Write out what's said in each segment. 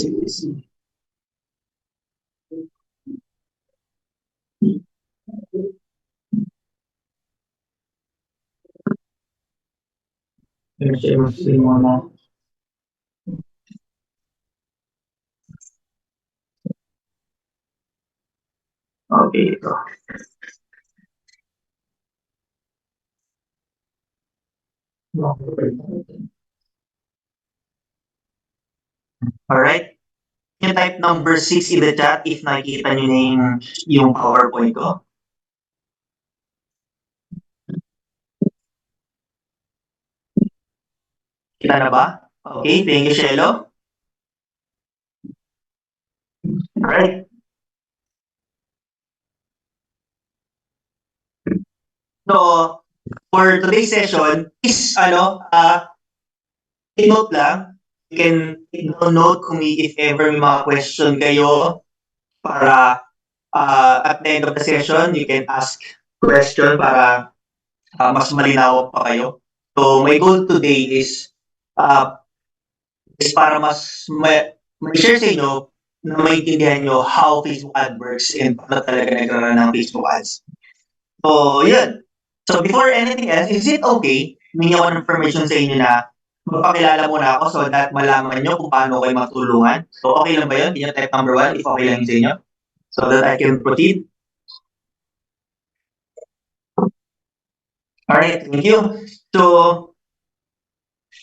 Sige, sige. Masih mana? Oke, itu. Alright. Can you type number 6 in the chat if nakikita nyo na yung PowerPoint ko? Kita na ba? Okay, thank you, Shelo. Alright. So, for today's session, is take note lang. You can take note kung if ever may mga question kayo para at the end of the session, you can ask question para mas malinaw pa kayo. So, my goal today is para mas ma-share sa inyo na maintindihan nyo how Facebook ad works and paano talaga nagraran ng Facebook ads. So, yun. So, before anything else, is it okay? Humingi ako ng information sa inyo na magpakilala muna ako so that malaman nyo kung paano kayo matulungan. So, okay lang ba yun? Yun type number 1, if okay lang yun sa inyo. So that I can proceed. Alright, thank you. So,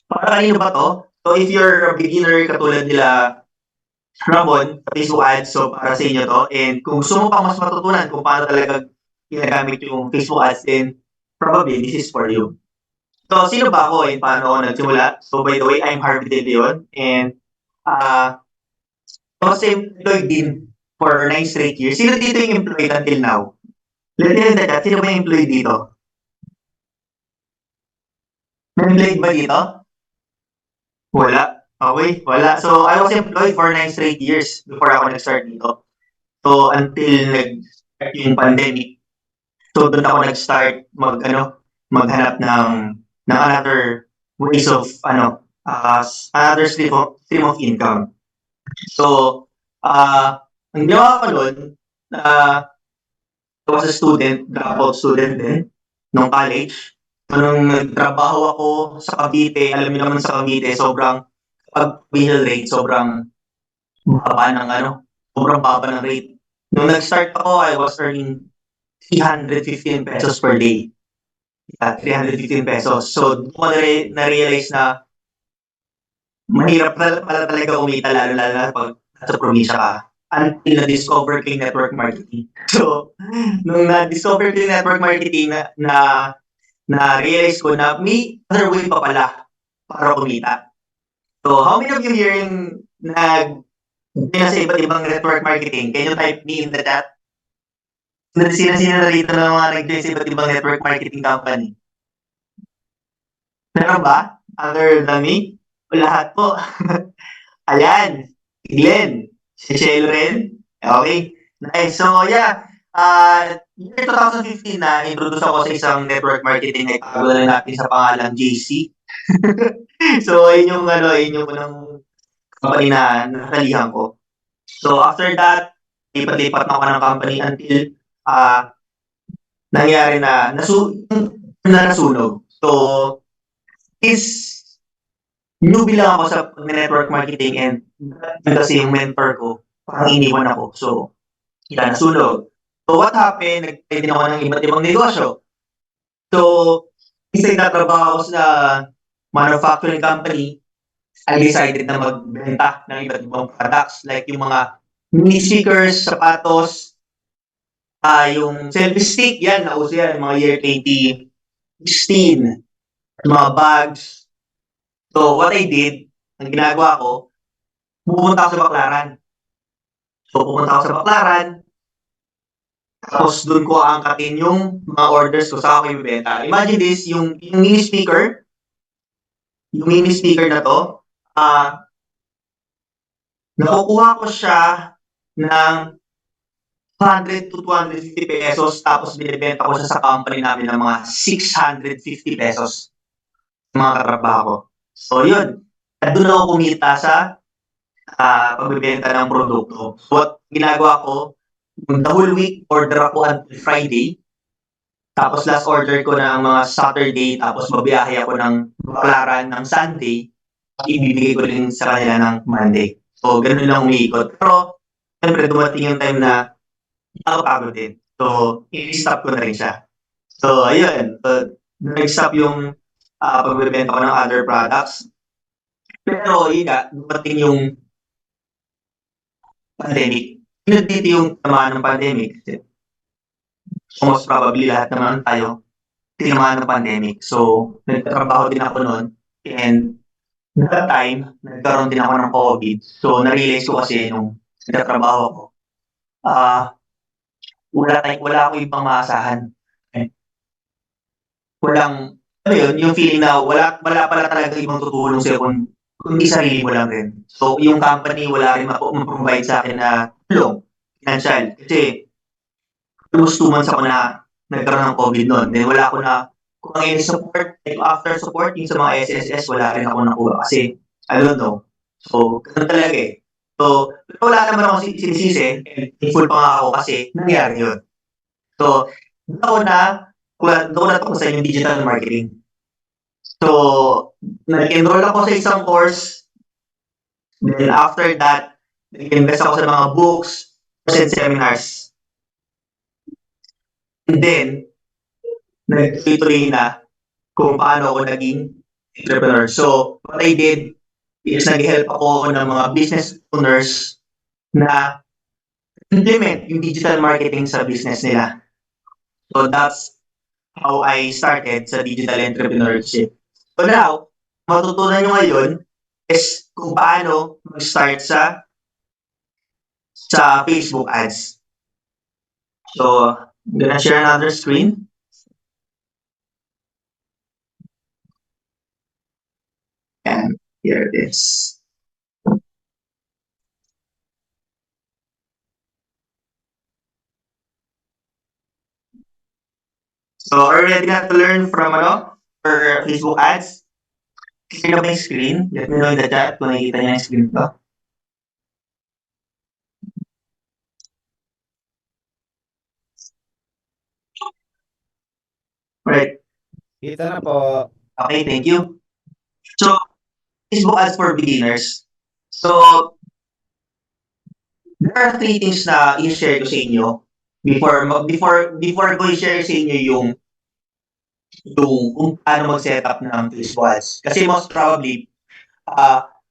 para kanino ba to? So, if you're a beginner katulad nila Ramon, Facebook ads, so para sa inyo to. And kung gusto mo pang mas matutunan kung paano talaga ginagamit yung Facebook ads, then probably this is for you. So, sino ba ako and paano ako nagsimula? So, by the way, I'm Harvey De Leon. And, kasi employed din for 9 straight years. Sino dito yung employed until now? Let me know in the chat, sino ba yung employed dito? May employed ba dito? Wala. Okay, wala. So, I was employed for 9 straight years before ako nag-start dito. So, until nag-start yung pandemic, so doon ako nag-start maghanap ng another ways of, another stream of income. So, ang ginawa ko nun, I was a student, dropout student din, nung college. So, nung nagtrabaho ako sa Cavite, alam niyo naman sa Cavite, sobrang pag-bill rate, sobrang baba ng rate. Nung nag-start ako, I was earning 315 pesos per day. 315 pesos. So, doon ko na-realize na mahirap pala talaga kumita, lalo na pag nasa probinsya ka. Until na-discover ko yung network marketing. So, nung na-discover ko yung network marketing na-realize ko na may other way pa pala para kumita. So, how many of you here yung sa iba't ibang network marketing? Can you type me in the chat? Sino na rito na mga nag-join sa iba't ibang network marketing company? Meron ba? Other than me? Lahat po. Ayan. Si Glenn. Si Shell rin. Okay. Nice. So, yeah. Year 2015 na, introduce ako sa isang network marketing na itago na natin sa pangalang JC. So, yun yung unang company na nakalihan ko. So, after that, lipat-lipat na ako ng company until nangyari na nasunog. So, newbie lang ako sa network marketing and kasi yung mentor ko, parang iniwan ako. So, nasunog. So, what happened? Nag-try din ako ng iba't ibang negosyo. So, isa nagtatrabaho ako sa manufacturing company, I decided na magbenta ng iba't ibang products like yung mga mini stickers, sapatos, yung selfie stick, yan, nauso yan, mga year 2016, mga bags. So, what I did, ang ginagawa ko, pupunta ako sa Baclaran. So, pupunta ako sa Baclaran, tapos doon ko aangkatin yung mga orders ko sa ako yung benta. Imagine this, yung mini speaker na to, nakukuha ko siya ng 100 to 250 pesos tapos binibenta ko siya sa company namin ng mga 650 pesos mga katrabaho ko. So yun, doon ako kumita sa pagbebenta ng produkto. So, what ginagawa ko, the whole week order ako until Friday, tapos last order ko ng mga Saturday, tapos babiyahe ako ng Baclaran ng Sunday, ibibigay ko rin sa kanila ng Monday. So, ganun lang umiikot. Pero, siyempre dumating yung time na nakakapagod din. So, i-stop ko na rin siya. So, ayun. So, nag-stop yung pagbebenta ko ng other products. Pero, yun nga, dumating yung pandemic. Yun dito yung tamaan ng pandemic. So, most probably lahat naman tayo tinamaan ng pandemic. So, nagtatrabaho din ako noon. And that time, nagkaroon din ako ng COVID. So, na-realize ko kasi nung nagtatrabaho ako, wala akong ibang maasahan. Eh, walang, ano yun, yung feeling na wala pala talaga ibang tutulong sa'yo kundi sarili mo lang rin. So, yung company, wala rin ma-provide sa akin na tulong, financial. Kasi, almost 2 months ako na nagkaroon ng COVID noon. Then, wala ako na, kung any support, like after support, yung sa mga SSS, wala rin ako nakuha kasi, I don't know. So, ganun talaga eh. So, wala naman ako sinisisi, and thankful pa nga ako kasi nangyari yun. So, doon ko natuklasan yung digital marketing. So, nag-enroll ako sa isang course. Then after that, nag-invest ako sa mga books and seminars. And then, nagtuloy na kung paano ako naging entrepreneur. So, what I did is nag-help ako ng mga business owners na implement yung digital marketing sa business nila. So, that's how I started sa digital entrepreneurship. So now, matutunan nyo ngayon is kung paano mag-start sa Facebook ads. So, I'm gonna share another screen. And here it is. So, are you ready na to learn from for Facebook ads? Kasi na ba yung screen? Let me know in the chat kung nakikita niyo yung screen ko. Right. Kita na po. Okay, thank you. So, Facebook ads for beginners. So, there are 3 things na i-share ko sa inyo before ko i-share sa inyo yung kung paano mag-setup ng Facebook ads. Kasi most probably,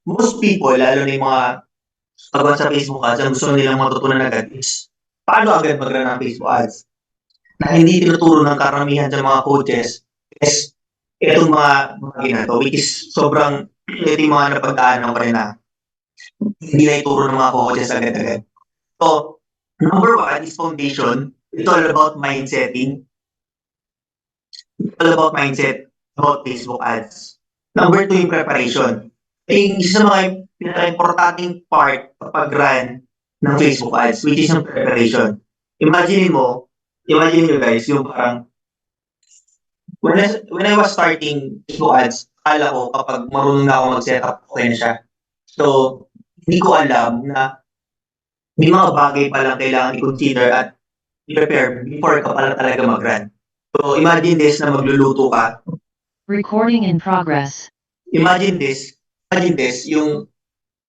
most people, lalo na yung mga pagod sa Facebook ads, ang gusto nilang matutunan agad is paano agad mag-run ng Facebook ads. Na hindi tinuturo ng karamihan sa mga coaches is itong mga ginagawa, which is sobrang ito yung mga napagdaanan ko rin na hindi na ituro ng mga coaches agad-agad. So, number 1 is foundation. It's all about mindsetting. It's all about mindset about Facebook ads. Number 2 yung preparation. Yung isa sa mga pinaka-importanting part kapag run ng Facebook ads, which is yung preparation. Imagine nyo guys, yung parang when I was starting Facebook ads, akala ko kapag marunong na ako mag-setup, okay na siya. So, hindi ko alam na may mga bagay pa lang kailangan i-consider at i-prepare before ka pala talaga mag-run. So, imagine this na magluluto ka. Recording in progress. Imagine this, yung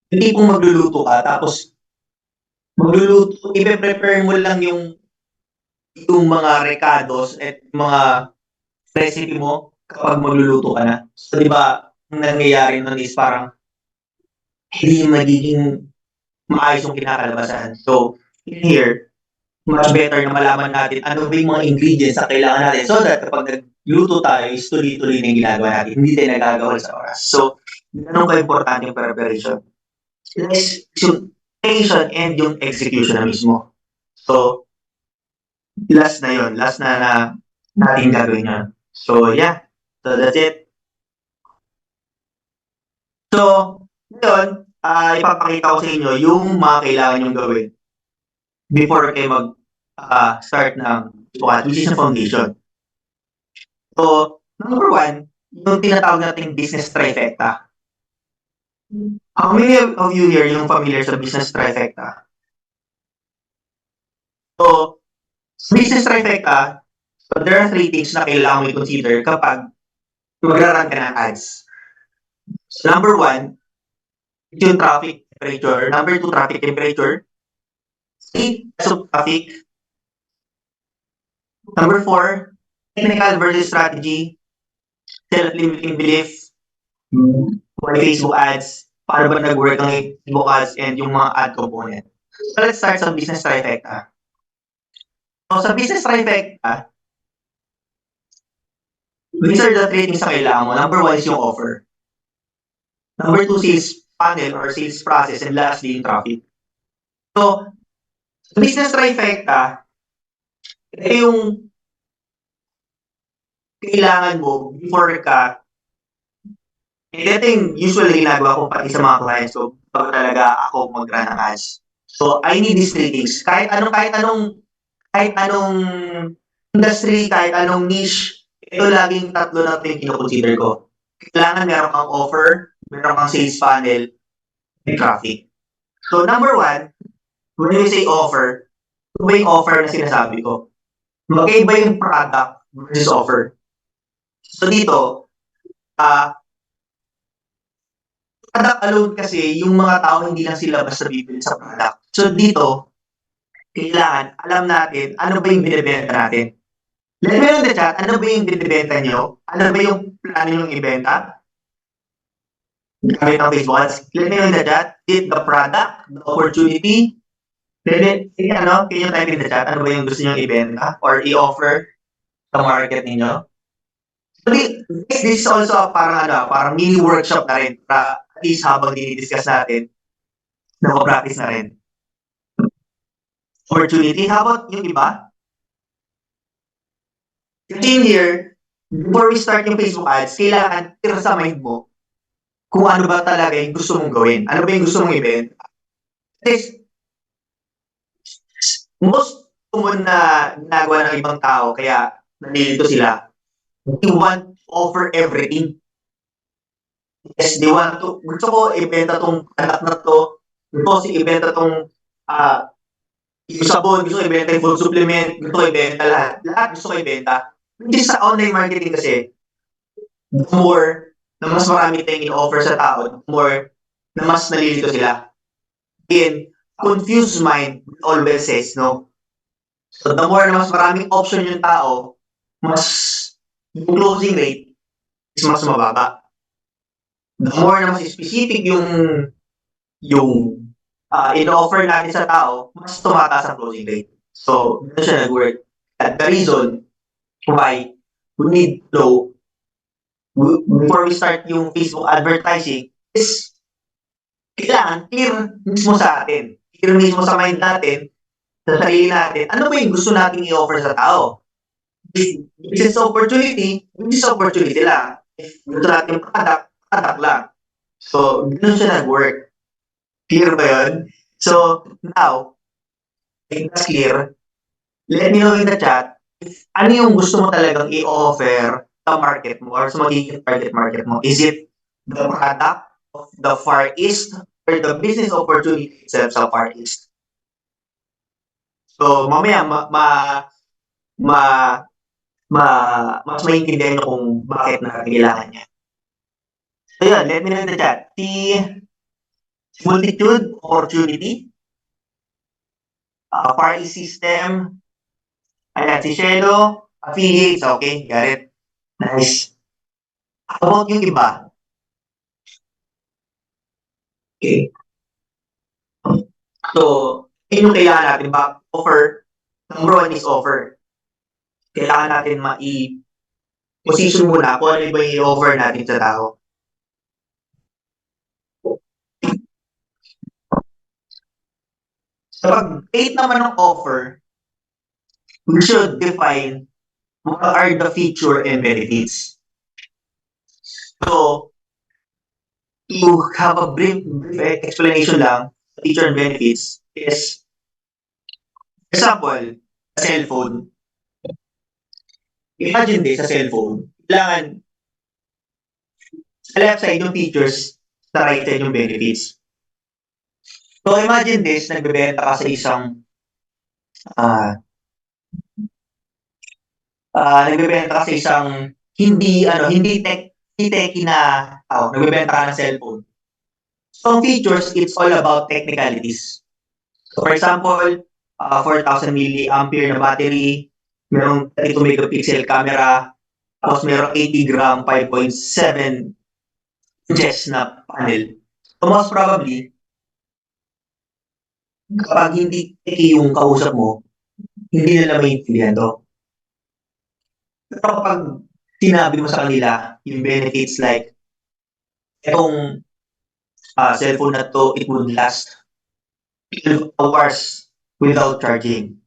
hindi kung magluluto ka, tapos i-prepare mo lang yung mga recados at mga recipe mo kapag magluluto ka na. So, di ba, ang nangyayari nun is parang hindi magiging maayos yung kinakalabasan. So, here, much better na malaman natin ano ba yung mga ingredients na kailangan natin so that kapag nagluto tayo is tuloy-tuloy na yung ginagawa natin. Hindi tayo nagagawal sa oras. So, ganun ka-importante yung preparation. Next, yung preparation and yung execution na mismo. So, last na natin gagawin yun. So, yeah. So, that's it. So, yun, ipapakita ko sa inyo yung mga kailangan nyong gawin before kayo mag-start ng which is foundation. So, number 1, yung tinatawag nating business trifecta. How many of you here yung familiar sa business trifecta? So, sa business trifecta, so there are three things na kailangan mo i-consider kapag magra-run ka ng ads. So, number one, yung traffic temperature. Number two, traffic temperature. Three, so traffic. Number four, technical versus strategy. Self-limiting belief. Why Facebook ads? Paano ba nag-work ang Facebook ads and yung mga ad component? So, let's start sa business trifecta. So, sa business trifecta, these are the three things na kailangan mo. Number one is yung offer. Number two, sales funnel or sales process. And lastly, yung traffic. So, sa business trifecta, ito yung kailangan mo before ka. And ito yung usually ginagawa ko pati sa mga clients ko pag talaga ako mag-run ng ads. So, I need these three things. Kahit anong industry, kahit anong niche, ito laging tatlo na ito yung kinoconsider ko. Kailangan meron kang offer, meron kang sales funnel, and traffic. So, number one, when we say offer, ito ba yung offer na sinasabi ko? Magkaiba yung product versus offer. So, dito, product alone kasi, yung mga tao hindi lang sila basta bibili sa product. So, dito, kailangan alam natin ano ba yung binibenta natin. Let me know in the chat, ano ba yung binibenta nyo? Ano ba yung plano nyong ibenta? Gamit ang Facebook ads. Let me know in the chat, is it the product, the opportunity? Can you type in the chat, ano ba yung gusto nyong ibenta or i-offer sa market ninyo? So, this is also parang mini workshop na rin para at least habang dinidiscuss natin, nako-practice na rin. Opportunity, how about yung iba? Kasi in here, before we start yung Facebook ads, kailangan tira sa mind mo kung ano ba talaga yung gusto mong gawin. Ano ba yung gusto mong ibenta? Kasi most common na ginagawa ng ibang tao, kaya nandito sila, they want to offer everything. Yes, they want to, gusto ko ibenta tong product na to, gusto ko ibenta tong yung sabon, gusto ko ibenta yung food supplement, gusto ko ibenta lahat. Lahat gusto ko ibenta. Hindi sa online marketing kasi, the more na mas marami tayong in-offer sa tao, the more na mas nalilito sila. Again, confused mind always says, no? So, the more na mas maraming option yung tao, mas yung closing rate is mas mababa. The more na mas specific yung in-offer natin sa tao, mas tumataas ang closing rate. So, doon siya nag-work. At the reason why we need to, before we start yung Facebook advertising, is kailangan clear mismo sa atin. Clear mismo sa mind natin, sa sarili natin, ano ba yung gusto natin i-offer sa tao? If this is opportunity, this is opportunity lang. If gusto natin yung product lang. So, ganun siya nag-work. Clear ba yun? So, now, if that's clear, let me know in the chat, ano yung gusto mo talagang i-offer sa market mo or sa magiging target market mo? Is it the product of the Far East or the business opportunity itself sa Far East? So, mamaya, mas maintindihan nyo kung bakit natin kailangan niya. So, yun, let me know in the chat. Si Multitude, opportunity. Far East system. Ayan, si Shelo, affiliates. Okay, got it. Nice. How about yung iba? Okay. So, yun yung kailangan natin ba? Offer. Number one is offer. Kailangan natin position muna kung ano ba yung i-offer natin sa tao. So, pag-create naman ng offer, we should define what are the feature and benefits. So, to have a brief explanation lang, feature and benefits is, example, cellphone. Imagine this, sa cellphone, kailangan sa left side yung features, sa right side yung benefits. So imagine this, nagbebenta ka sa isang ah nagbebenta ka sa isang hindi techy na tao, nagbebenta ka ng cellphone. So features, it's all about technicalities. So for example, 4,000 milliampere na battery, merong 32 megapixel camera, tapos merong 80 gram 5.7 inches na panel. So most probably, kapag hindi techy yung kausap mo, hindi nila maintindihan to. Pero kapag sinabi mo sa kanila yung benefits like itong cellphone na to, it would last 12 hours without charging.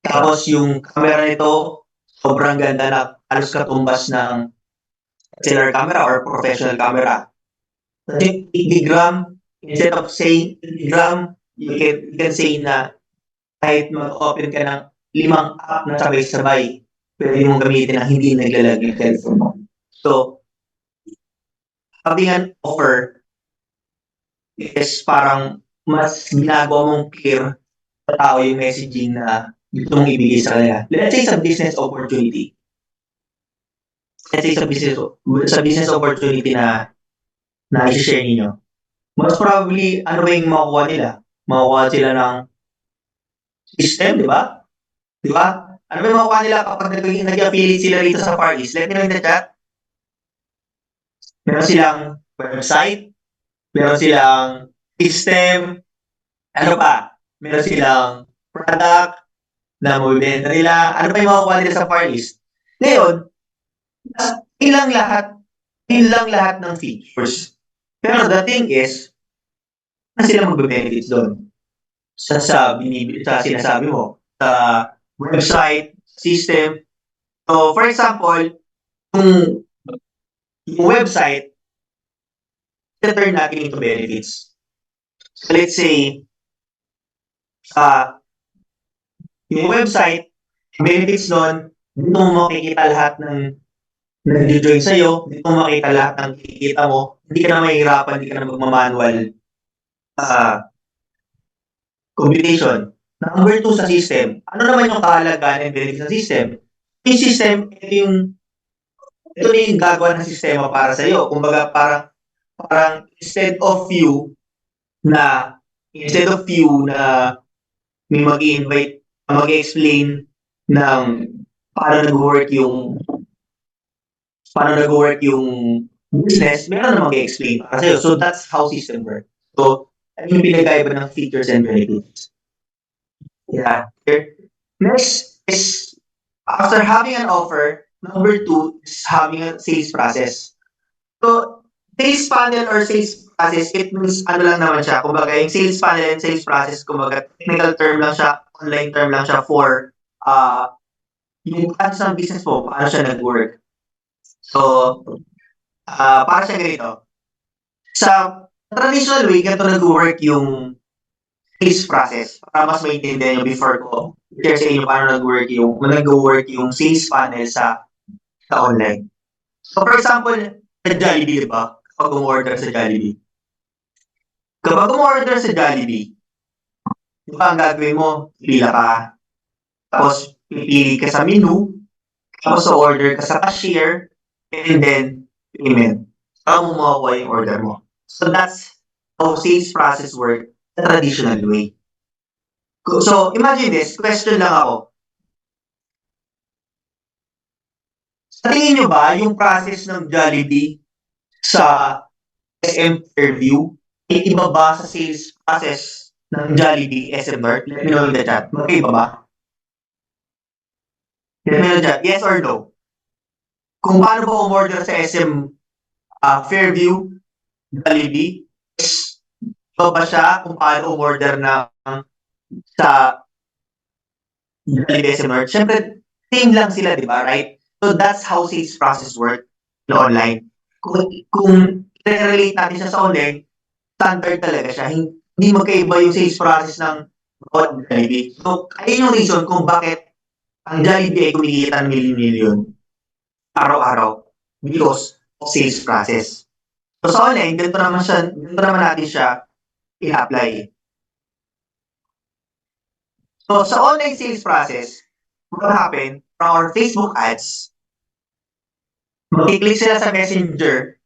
Tapos yung camera nito, sobrang ganda na halos katumbas ng cellular camera or professional camera. Kasi 80 gram, instead of saying 80 gram, you can say na kahit mag-open ka ng 5 app na sabay-sabay, pwede mong gamitin na hindi naglalag yung cellphone mo. So, having an offer is parang mas ginagawa mong clear sa tao yung messaging na gusto mong ibigay sa kanila. Let's say sa business opportunity. Let's say sa business opportunity na i-share ninyo. Most probably, ano ba yung makukuha nila? Makukuha sila ng system, di ba? Di ba? Ano ba yung makukuha nila kapag nag-affiliate sila rito sa Far East? Let me know in the chat. Meron silang website, meron silang system, ano pa? Meron silang product na mabibenta nila. Ano pa yung makukuha nila sa Far East? Ngayon, ilang lahat ng features. Pero the thing is, na sila magbe-benefits doon sa sinasabi mo, sa website, system. So, for example, yung website, turn natin into benefits. So, let's say, yung website, benefits doon, dito mo makikita lahat ng nag-join sa'yo, dito mo makita lahat ng kikita mo, hindi ka na mahihirapan, hindi ka na magmamanual computation. Number 2 sa system, ano naman yung kahalagahan and benefits ng system? Yung system, ito na yung gagawa ng sistema para sa'yo. Kumbaga, parang instead of you na may mag-i-invite, mag-i-explain ng paano nag-work yung business, meron na mag-i-explain para sa'yo. So that's how system work. So, ano yung pinagkaiba ng features and benefits? Yeah. Next is, after having an offer, number 2 is having a sales process. So, sales funnel or sales process, it means ano lang naman siya. Kumbaga, yung sales funnel and sales process, kumbaga, technical term lang siya, online term lang siya for yung process ng business mo, paano siya nag-work. So, para siya ganito. Sa traditional way, ganito nag-work yung sales process. Para mas maintindihan nyo before ko share sa inyo paano nag-work yung sales funnel sa online. So, for example, sa Jollibee, di ba? Kapag umorder sa Jollibee. Di ba ang gagawin mo? Pila ka. Tapos, pipili ka sa menu. Tapos, order ka sa cashier. And then, payment. Saka mo makukuha yung order mo. So, that's how sales process work the traditional way. So, imagine this. Question lang ako. Sa tingin nyo ba, yung process ng Jollibee sa SM Fairview, ay iba ba sa sales process ng Jollibee SM North? Let me know in the chat. Magkaiba ba? Let me know in the chat. Yes or no? Kung paano ba umorder sa SM Fairview, Jollibee, iba ba siya kung paano umorder sa Jollibee SM North? Siyempre, same lang sila, di ba? Right? So that's how sales process work online. Kung i-relate natin siya sa online, standard talaga siya. Hindi magkaiba yung sales process ng bawat Jollibee. So, ayun yung reason kung bakit ang Jollibee ay kumikita ng milyon-milyon araw-araw because of sales process. So sa online, ganito naman natin siya i-apply. So sa online sales process, what will happen from our Facebook ads, mag-click sila sa Messenger,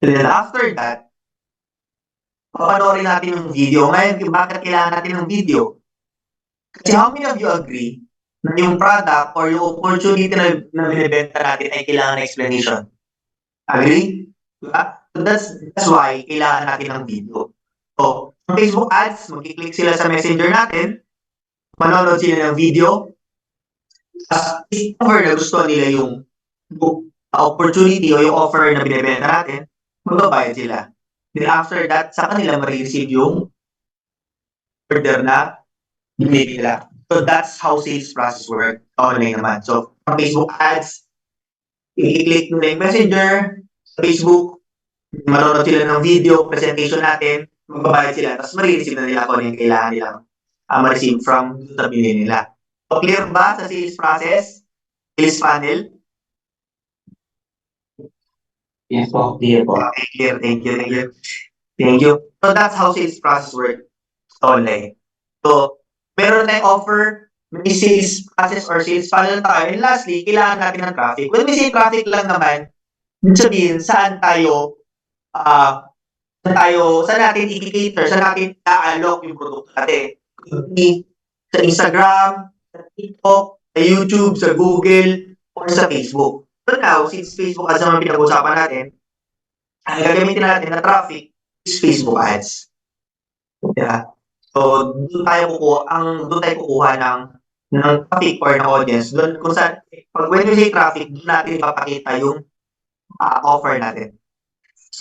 and then after that, papanoorin natin yung video. Ngayon, bakit kailangan natin ng video? Kasi how many of you agree na yung product or yung opportunity na binibenta natin ay kailangan ng explanation? Agree? Diba? So that's why kailangan natin ng video. So, sa Facebook ads, mag-click sila sa Messenger natin, manonood sila ng video, if ever na gusto nila yung opportunity o yung offer na binibenta natin, magbabayad sila. Then after that, sa kanila ma-receive yung order na binili nila. So that's how sales process work online naman. So from Facebook ads, i-click nila yung Messenger, sa Facebook, manonood sila ng video, presentation natin, magbabayad sila, tapos ma-receive na nila kung ano yung kailangan nilang ma-receive from sa binili nila. So clear ba sa sales process? Sales funnel? Yes po, clear po. Okay, clear. Thank you. So that's how sales process work online. So, meron tayong offer, may sales process or sales funnel tayo. And lastly, kailangan natin ng traffic. When we say traffic lang naman, ibig sabihin, saan natin i-cater, saan natin i-allok yung produkto natin. Sa Instagram, sa TikTok, sa YouTube, sa Google, or sa Facebook. So now, since Facebook ads naman pinag-usapan natin, ang gagamitin natin na traffic is Facebook ads. Yeah. So, doon tayo kukuha ng traffic or ng audience. Doon kung saan, when we say traffic, doon natin ipapakita yung offer natin.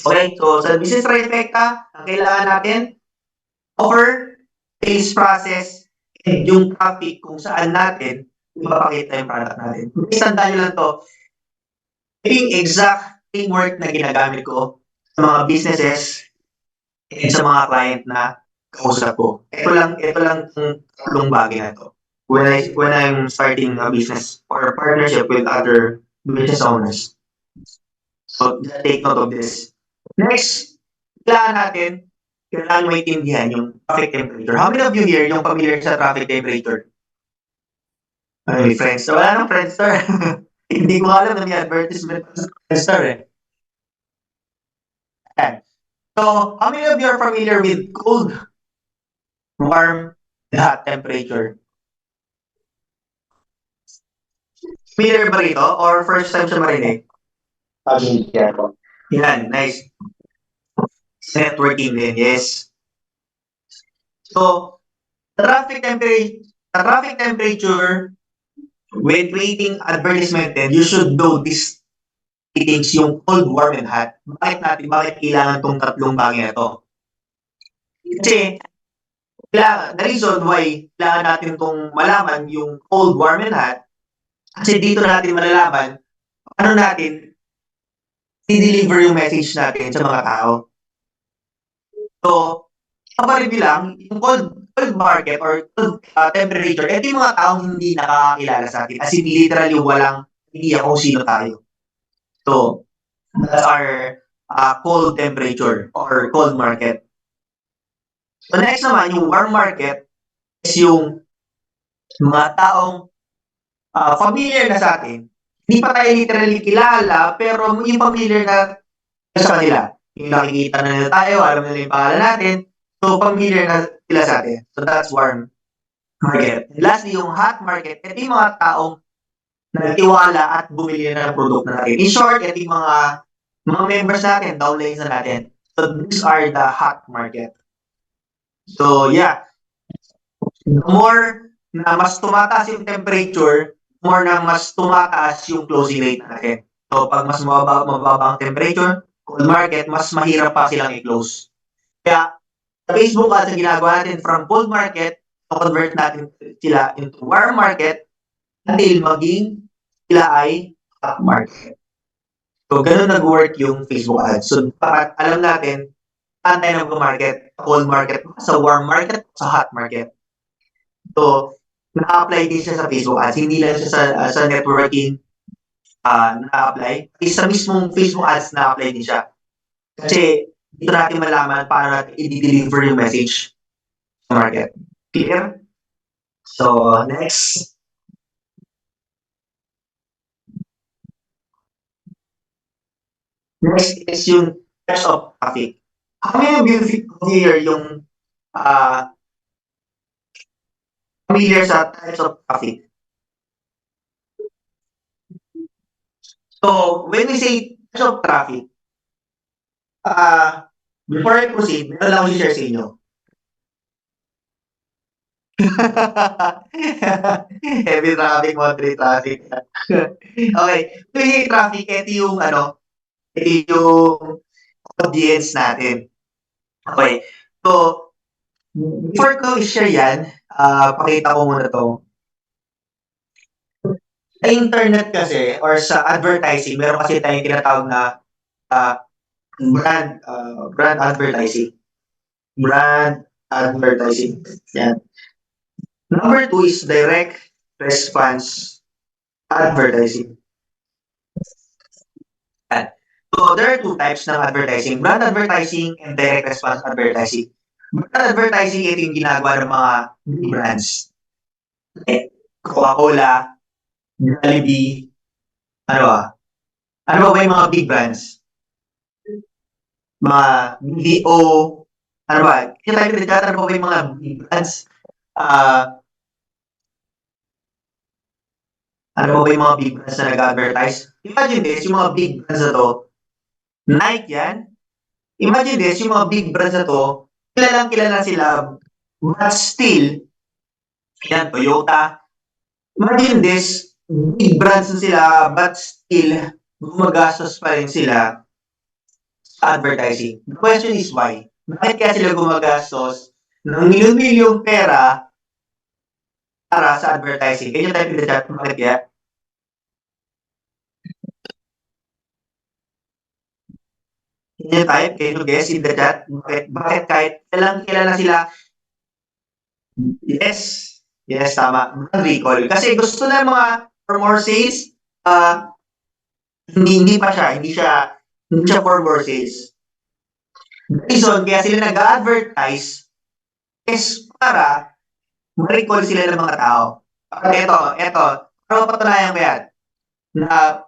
Okay, so sa business trifecta, ang kailangan natin, offer, sales process, and yung traffic kung saan natin ipapakita yung product natin. Isandaan nyo lang to. Ito yung exact framework na ginagamit ko sa mga businesses and sa mga client na kausap ko. Ito lang yung tatlong bagay na to. When I'm starting a business or a partnership with other business owners. So, just take note of this. Next, kailangan maintindihan yung traffic temperature. How many of you here yung familiar sa traffic temperature? Ay, Friendster. Wala nang Friendster. Hindi ko alam na may advertisement sa Friendster eh. Okay. So, how many of you are familiar with cold, warm, and hot temperature? Familiar ba rito? Or first time siya marinig? Familiar po. Yan, nice. Networking din, yes. So, the traffic temperature, when creating advertisement then, you should know these things, yung cold, warm, and hot. Bakit kailangan tong tatlong bagay na to? Kasi, the reason why kailangan natin tong malaman yung cold, warm, and hot, kasi dito natin malalaman, paano natin i-deliver yung message natin sa mga tao. So, kapareview lang, yung cold market or cold temperature, ito yung mga taong hindi nakakakilala sa atin. As in, literally, walang idea kung sino tayo. So, that's our cold temperature or cold market. So, next naman, yung warm market is yung mga taong familiar na sa atin. Hindi pa tayo literally kilala, pero yung familiar na sa kanila. Yung nakikita na nila tayo, alam nila yung pangalan natin. So, familiar na sila sa atin. So, that's warm market. And lastly, yung hot market, ito yung mga taong nagtiwala at bumili na ng produkto natin. In short, ito yung mga members natin, downlines na natin. So, these are the hot market. So, yeah. The more na mas tumataas yung temperature, more na mas tumataas yung closing rate natin. So, pag mas mababa ang temperature, cold market, mas mahirap pa silang i-close. Kaya, sa Facebook ads, ang ginagawa natin from cold market, convert natin sila into warm market until maging sila ay hot market. So, ganun nag-work yung Facebook ads. So, para alam natin, saan tayo nag-market, cold market, sa warm market, sa hot market. So, na-apply din siya sa Facebook ads. Hindi lang siya sa networking na-apply. Sa mismong Facebook ads na-apply din siya. Kasi dito natin malaman paano natin i-deliver yung message sa market. Clear? So, next. Next is yung types of traffic. How many of you here yung familiar sa types of traffic? So, when we say types of traffic, before I proceed, meron lang ako i-share sa inyo. Heavy traffic, moderate traffic. Okay. When we say traffic, ito yung audience natin. Okay. So, before ko i-share yan, pakita ko muna to. Sa internet kasi, or sa advertising, meron kasi tayong tinatawag na brand advertising. Brand advertising. Yan. Number 2 is direct response advertising. Yan. So, there are two types ng advertising. Brand advertising and direct response advertising. Brand advertising, ito yung ginagawa ng mga brands. Like Coca-Cola, Jollibee, ano ba yung mga big brands? Mga BDO, ano ba? Kaya tayo pinagkata, ano ba yung mga big brands? Ano ba yung mga big brands na nag-advertise? Imagine this, yung mga big brands na to, Nike yan. Imagine this, yung mga big brands na to, kilala sila, but still, yan, Toyota. Imagine this, big brands na sila, but still, gumagastos pa rin sila sa advertising. The question is why? Bakit kaya sila gumagastos ng milyon-milyong pera para sa advertising? Can you type in the chat? Bakit kaya? Can you type? Can you guess in the chat? Bakit kahit kilala sila? Yes, tama. Brand recall. Kasi gusto na mga for more sales, hindi siya for more sales. The reason kaya sila nag-advertise is para ma-recall sila ng mga tao. Ito, para mapatunayan ko yan, na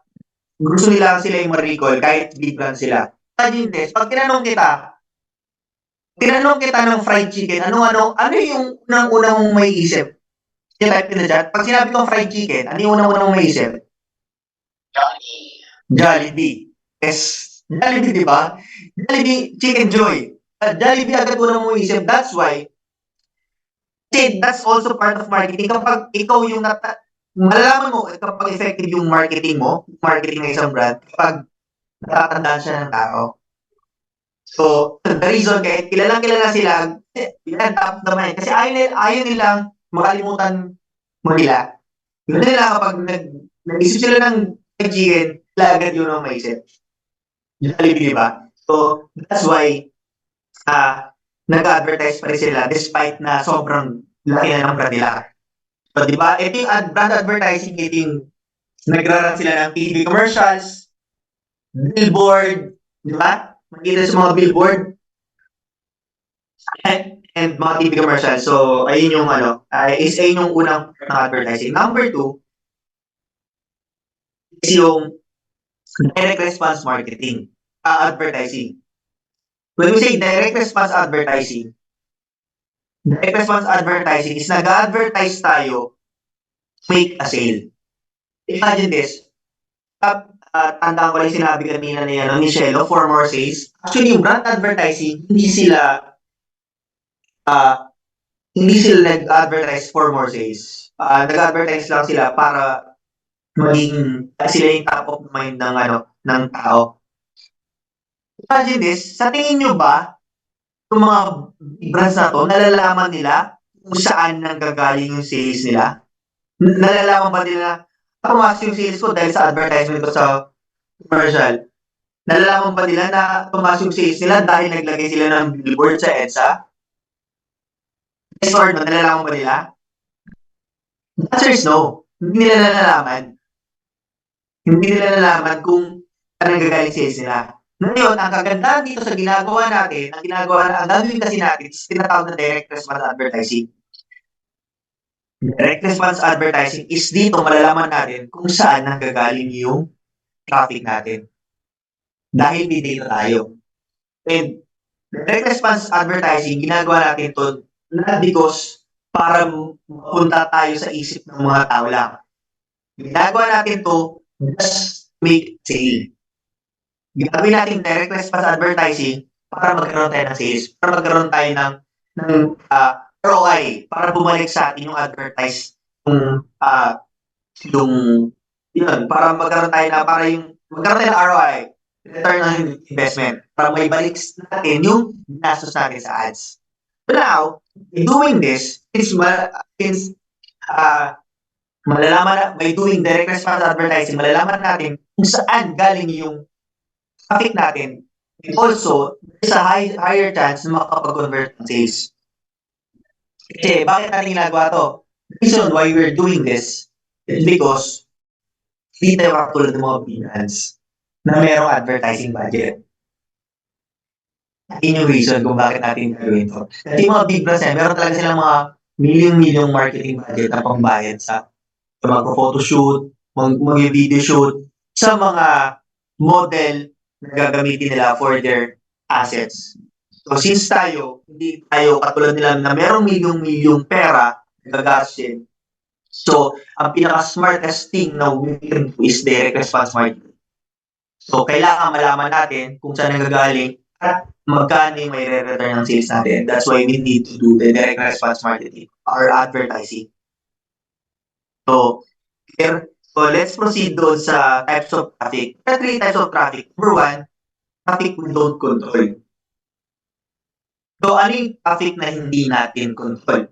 gusto nila sila yung ma-recall kahit big brand sila. Imagine this, pag tinanong kita ng fried chicken, ano yung unang-unang mong may isip? Type in the chat. Pag sinabi kong fried chicken, ano yung unang-unang mong may isip? Jollibee. Yes. Jollibee, di ba? Jollibee, Chicken Joy. Jollibee agad unang mong isip. That's why, that's also part of marketing. Kapag ikaw yung malalaman mo kapag effective yung marketing mo, marketing ng isang brand, kapag natatandaan siya ng tao. So, the reason kahit kilala sila, yan, top naman. Kasi ayaw nilang makalimutan mo nila. Yun nila kapag nag-isip sila ng chicken, agad yun ang maisip. Jollibee, di ba? So, that's why, nag-advertise pa rin sila despite na sobrang laki na ng brand nila. So, di ba? Ito yung brand advertising, ito yung nagraran sila ng TV commercials, billboard, di ba? Makita sa mga billboard and mga TV commercials. So, ayun yung ayun yung unang ng advertising. Number 2 is yung direct response marketing, advertising. When we say direct response advertising is nag-advertise tayo make a sale. Imagine this. Tandaan ko lang sinabi kanina ni Shelo, for more sales. Actually, yung brand advertising, hindi sila nag-advertise for more sales. Nag-advertise lang sila para maging sila yung top of mind ng tao. Imagine this, sa tingin nyo ba, yung mga brands na to, nalalaman nila kung saan nanggagaling yung sales nila? Nalalaman ba nila, tumaas yung sales ko dahil sa advertisement ko sa commercial? Nalalaman ba nila na tumaas yung sales nila dahil naglagay sila ng billboard sa EDSA? Yes or no? Nalalaman ba nila? The answer is no. Hindi nila nalalaman. Hindi nila nalaman kung saan nanggagaling sales nila. Ngayon, ang kagandahan dito sa ginagawa natin, ang gagawin kasi natin is tinatawag na direct response advertising. Direct response advertising is dito malalaman natin kung saan nanggagaling yung traffic natin. Dahil may data tayo. And direct response advertising, ginagawa natin to not because para mapunta tayo sa isip ng mga tao lang. Ginagawa natin to just make sale. Ginagawin natin direct response advertising para magkaroon tayo ng sales, para magkaroon tayo ng ROI, para bumalik sa atin yung advertise, yung yun, para magkaroon tayo ng ROI, return on investment, para may balik natin yung ginastos natin sa ads. But now, in doing this, malalaman by doing direct response advertising, malalaman natin kung saan galing yung traffic natin. And also, there's a higher chance na makapag-convert ng sales. Kasi bakit natin ginagawa to? The reason why we're doing this is because hindi tayo katulad ng mga brands na merong advertising budget. Yun yung reason kung bakit natin gagawin to. Kasi mga big brands meron talaga silang mga million marketing budget na pambayad sa mag-photoshoot, mag-video shoot, sa mga model na gagamitin nila for their assets. So since hindi tayo katulad nila na merong milyong pera na gagastin, so ang pinaka-smartest thing na we can do is direct response marketing. So kailangan malaman natin kung saan nanggagaling at magkano yung may return ng sales natin. That's why we need to do the direct response marketing or advertising. So let's proceed doon sa types of traffic. There are 3 types of traffic. Number 1, traffic we don't control. So, ano yung traffic na hindi natin control?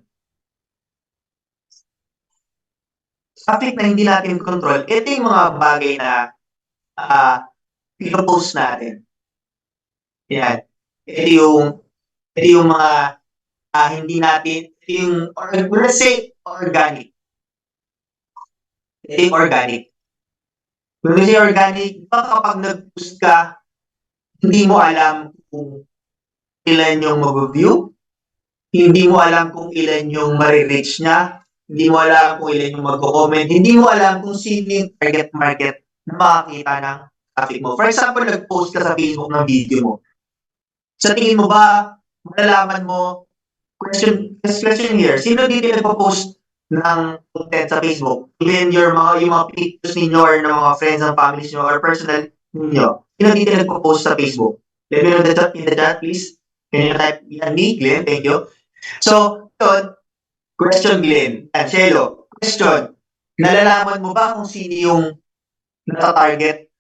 Traffic na hindi natin control, ito yung mga bagay na pinopost natin. Yan. Ito yung mga hindi natin, let's say, organic. Ito yung organic. When we say organic, kapag nag-post ka, hindi mo alam kung ilan yung mag-view, hindi mo alam kung ilan yung marireach niya, hindi mo alam kung ilan yung mag-comment, hindi mo alam kung sino yung target market na makakita ng traffic mo. For example, nag-post ka sa Facebook ng video mo. Sa tingin mo ba, malalaman mo, question here, sino dito nagpo-post ng content sa Facebook? Even yung mga pictures ninyo or ng mga friends and families nyo or personal ninyo, sino dito nagpo-post sa Facebook? Let me know in the chat, please. Can you type me, Glenn? Thank you. So, yun. Question, Glenn. Shelo, question. Nalalaman mo ba kung sino yung nata-target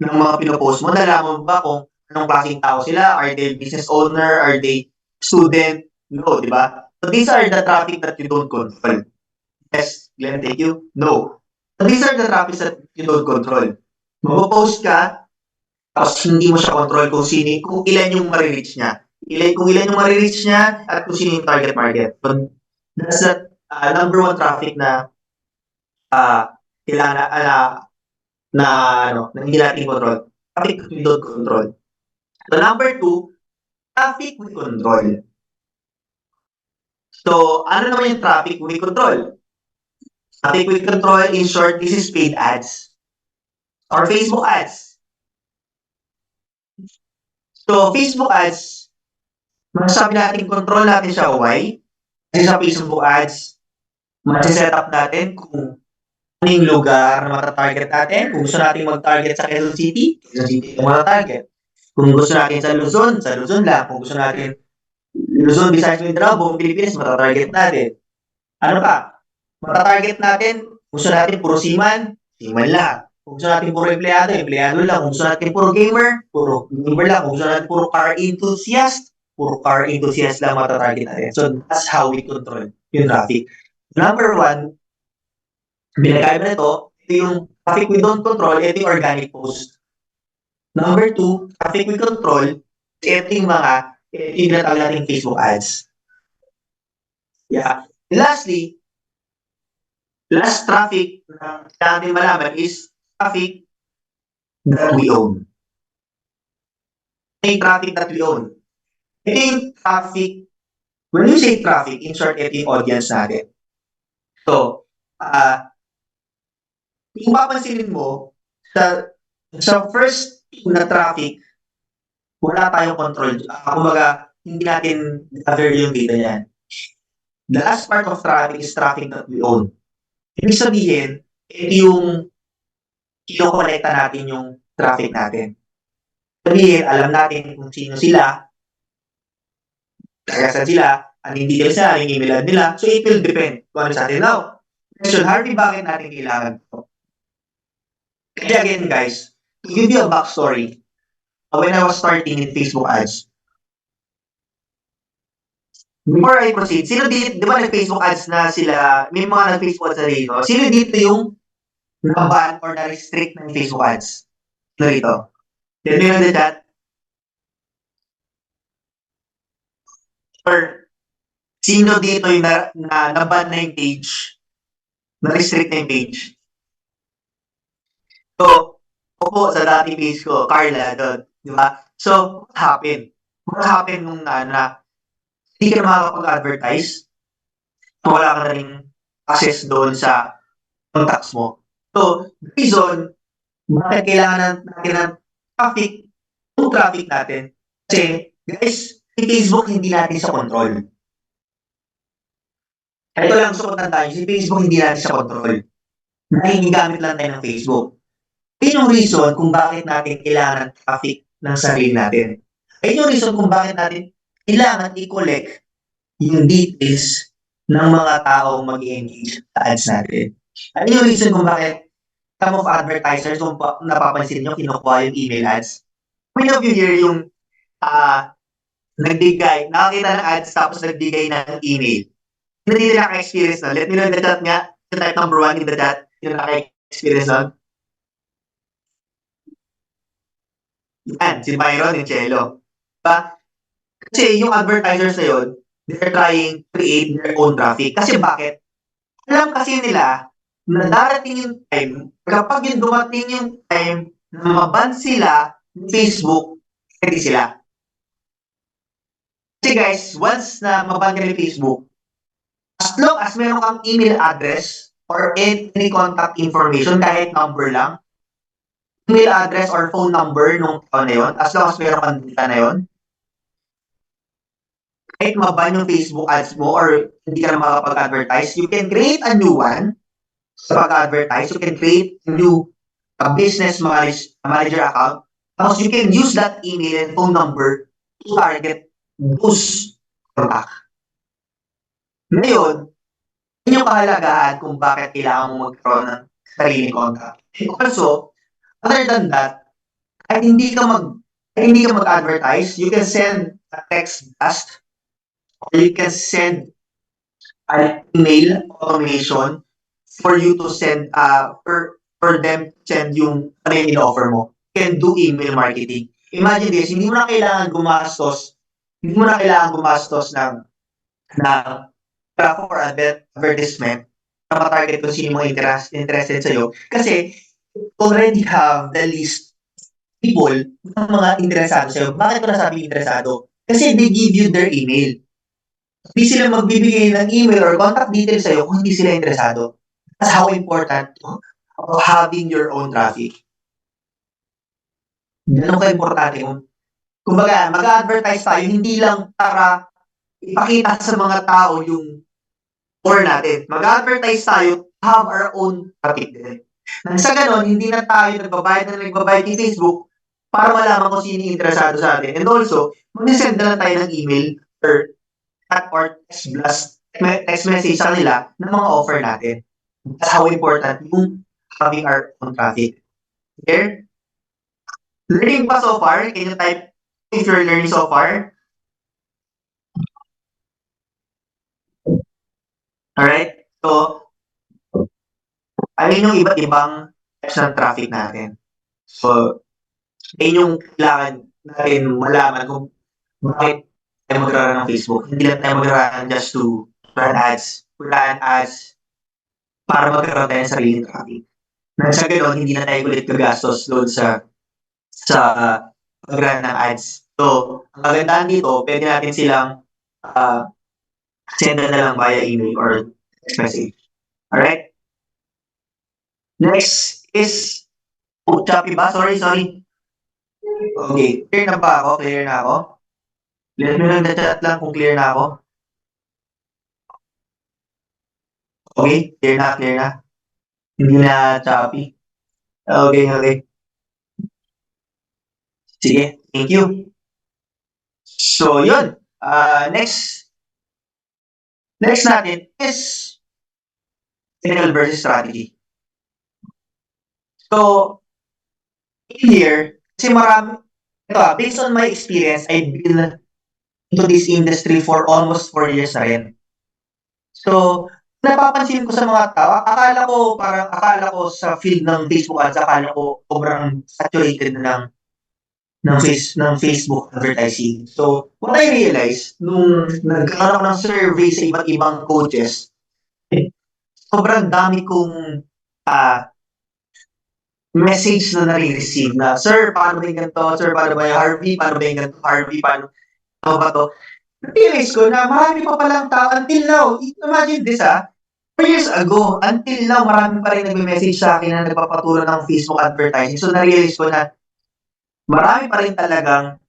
ng mga pinopost mo? Nalalaman mo ba kung anong klaseng tao sila? Are they business owner? Are they student? No, di ba? So, these are the traffic that you don't control. Yes, Glenn, thank you. No. So, these are the traffic that you don't control. Mag-post ka, tapos hindi mo siya control kung ilan yung marireach niya. Kung ilan yung marireach niya at kung sino yung target market. So, that's the number 1 traffic na kailangan na hindi natin control. Traffic we don't control. So, number 2, traffic we control. So, ano naman yung traffic we control? Traffic we control, in short, this is paid ads or Facebook ads. So, Facebook ads, masasabi natin, control natin siya. Why? Kasi sa Facebook ads, masiset up natin kung ano yung lugar na matatarget natin. Kung gusto natin mag-target sa Quezon City yung matatarget. Kung gusto natin sa Luzon lang. Kung gusto natin Luzon, Visayas, Mindanao, buong Pilipinas, matatarget natin. Ano pa? Matatarget natin, gusto natin puro seaman lang. Kung gusto natin puro empleyado lang. Kung gusto natin puro gamer lang. Kung gusto natin puro car enthusiast lang matatarget natin. So, that's how we control yung traffic. Number 1, binagay na ito yung traffic we don't control, ito yung organic post. Number 2, traffic we control, ito yung tinatawag natin Facebook ads. Yeah. And lastly, last traffic na natin malaman is traffic that we own. May traffic that we own. Ito yung traffic. When you say traffic, in short, ito yung audience natin. So, kung papansinin mo, sa first na traffic, wala tayong control. Kumbaga, hindi natin gather yung data yan. The last part of traffic is traffic that we own. Ibig sabihin, ito yung kinokolekta natin yung traffic natin. Sabihin, alam natin kung sino sila, kagasan sila, anong details nila, anong email nila. So, it will depend kung ano sa atin. Now, question, Harvey, bakit natin kailangan ito? Kasi again, guys, to give you a backstory, when I was starting in Facebook ads, before I proceed, sino dito, di ba nag-Facebook ads na sila, may mga nag-Facebook ads na dito, sino dito yung na-ban or na-restrict ng Facebook ads? Sino dito? Let me know in the chat. Or sino dito yung na-ban na yung page, na-restrict na yung page? So, po sa dating page ko, Carla, doon, di ba? So, what happened? What happened nung na hindi ka na makakapag-advertise, wala ka na rin access doon sa contacts mo. So, the reason, bakit kailangan natin ng traffic, yung traffic natin, kasi, guys, si Facebook hindi natin sa control. Ito lang gusto ko tandaan, si Facebook hindi natin sa control. Nakikigamit lang tayo ng Facebook. Ayun yung reason kung bakit natin kailangan ng traffic ng sarili natin. Ayun yung reason kung bakit natin kailangan i-collect yung details ng mga taong mag-engage sa ads natin. Ayun yung reason kung bakit some of advertisers, kung napapansin nyo, kinukuha yung email ads. Many of you here yung nagbigay, nakakita ng ads tapos nagbigay ng email. Hindi nila naka-experience na. Let me know in the chat nga, type number 1 in the chat, yung naka-experience na. Yan, si Byron, yung Cello. Diba? Kasi yung advertisers na yun, they're trying to create their own traffic. Kasi bakit? Alam kasi nila na darating yung time, kapag yung dumating yung time na maban sila ng Facebook, ready sila. Kasi guys, once na maban ka ng Facebook, as long as meron kang email address or any contact information, kahit number lang, email address or phone number nung tao na yun, as long as meron kang data na yun, kahit maban yung Facebook ads mo or hindi ka na makapag-advertise, you can create a new one sa pag-advertise. You can create a new business manager account. Tapos you can use that email and phone number to target those contact. Ngayon, yun yung kahalagahan kung bakit kailangan mo magkaroon ng sariling contact. Also, other than that, kahit hindi ka mag-advertise, you can send a text blast or you can send an email automation for you to send for them to send yung ano yung in-offer mo. You can do email marketing. Imagine this, hindi mo na kailangan gumastos ng for advertisement na matarget kung sino mga interested sa'yo. Kasi already have the list people ng mga interesado sa'yo. Bakit ko nasabi interesado? Kasi they give you their email. Hindi sila magbibigay ng email or contact details sa'yo kung hindi sila interesado. That's how important of having your own traffic. Ganun ka-importante. Kumbaga, mag-advertise tayo, hindi lang para ipakita sa mga tao yung offer natin. Mag-advertise tayo, have our own traffic din. Nang sa ganon, hindi na tayo nagbabayad kay Facebook para malaman kung sino yung interesado sa atin. And also, mag-send na lang tayo ng email or text message sa kanila ng mga offer natin. That's how important yung having our own traffic. Here, learning pa so far? Can you type if you're learning so far? Alright? So, yung iba't ibang types ng traffic natin. So, ayun yung kailangan natin malaman kung bakit tayo mag-run ng Facebook. Hindi lang tayo mag-run just to run ads. Run ads para magkaroon tayo ng sariling traffic. Nang sa gano'n, hindi na tayo ulit gagastos doon sa pag-run ng ads. So, ang kagandahan dito, pwede natin silang send na lang via email or text message. Alright? Next is, choppy ba? Sorry. Okay, clear na ba ako? Clear na ako? Let me know in the chat lang kung clear na ako. Okay, clear na. Hindi na choppy. Okay. Sige, thank you. So, yun. Next natin is technical versus strategy. So, in here, kasi based on my experience, I've been into this industry for almost 4 years na rin. So, napapansin ko sa mga tao, akala ko sa field ng Facebook ads, akala ko sobrang saturated ng Facebook advertising. So, what I realized, nung nagkaroon ako ng survey sa iba't ibang coaches, sobrang dami kong message na nare-receive na, "Sir, paano ba yung ganito? Sir, paano ba yung Harvey? Paano ba yung ganito? Harvey, paano ba to?" Na-realize ko na marami pa palang tao until now. Imagine this 4 years ago, until now, marami pa rin nagme-message sa akin na nagpapaturo ng Facebook advertising. So, na-realize ko na marami pa rin talagang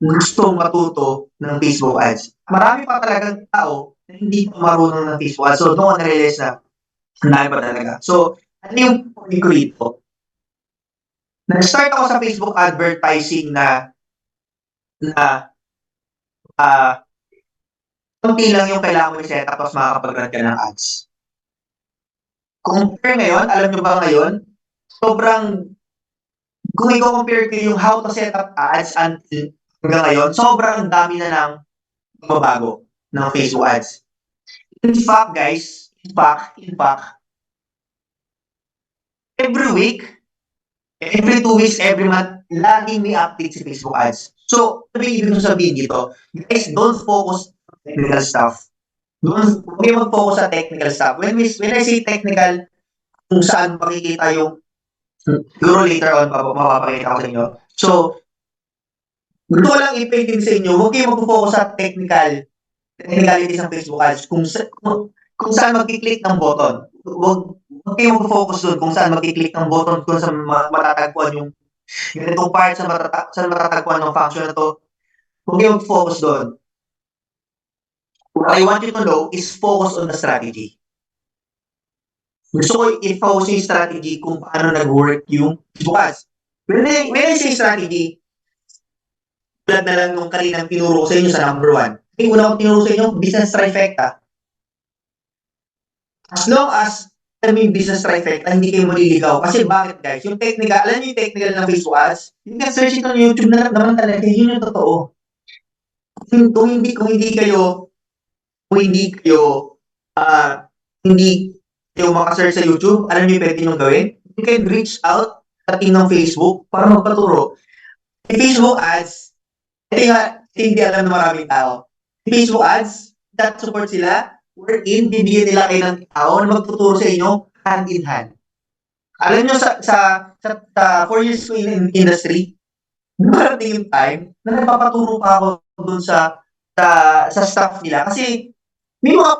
gustong matuto ng Facebook ads. Marami pa talagang tao na hindi pa marunong ng Facebook ads. So, doon ko na-realize na marami pa talaga. So, ano yung point ko rito? Nag-start ako sa Facebook advertising na konti lang yung kailangan mo i-set up tapos makakapag-run ka ng ads. Compare ngayon, alam nyo ba ngayon, kung i-compare ko yung how to set up ads until hanggang ngayon, sobrang dami na ng magbabago ng Facebook ads. In fact, guys, every week, every 2 weeks, every month, laging may update si Facebook ads. So, ano yung ibig sabihin dito? Guys, don't focus on technical stuff. Huwag kayo mag-focus sa technical stuff. When I say technical, kung saan makikita yung, siguro later on, mapapakita ko sa inyo. So, gusto ko lang i-painting sa inyo, huwag kayo mag-focus sa technicalities ng Facebook ads. Kung saan mag-click ng button. Huwag kayo mag-focus doon kung saan mag-click ng button, kung saan matatagpuan yung ganitong part, saan matatagpuan ng function na to. Huwag kayo mag-focus doon. What I want you to know is focus on the strategy. Gusto ko i-focus yung strategy kung paano nag-work yung Facebook ads. When I say strategy, tulad na lang nung kaninang tinuro ko sa inyo sa number 1. Yung una kong tinuro sa inyo, business trifecta. As long as alam mo yung business trifecta, hindi kayo maliligaw. Kasi bakit guys? Yung technical, alam niyo yung technical ng Facebook ads? You can search it on YouTube na naman talaga. Yun yung totoo. Kung hindi kayo makasearch sa YouTube, alam niyo yung pwede nyo gawin? You can reach out sa team ng Facebook para magpaturo. Yung Facebook ads, hindi alam ng maraming tao. Facebook ads, that support sila, wherein bibigyan nila kayo ng tao na magtuturo sa inyo hand in hand. Alam nyo, sa 4 years ko in industry, narating yung time na nagpapaturo pa ako dun sa staff nila. Kasi may mga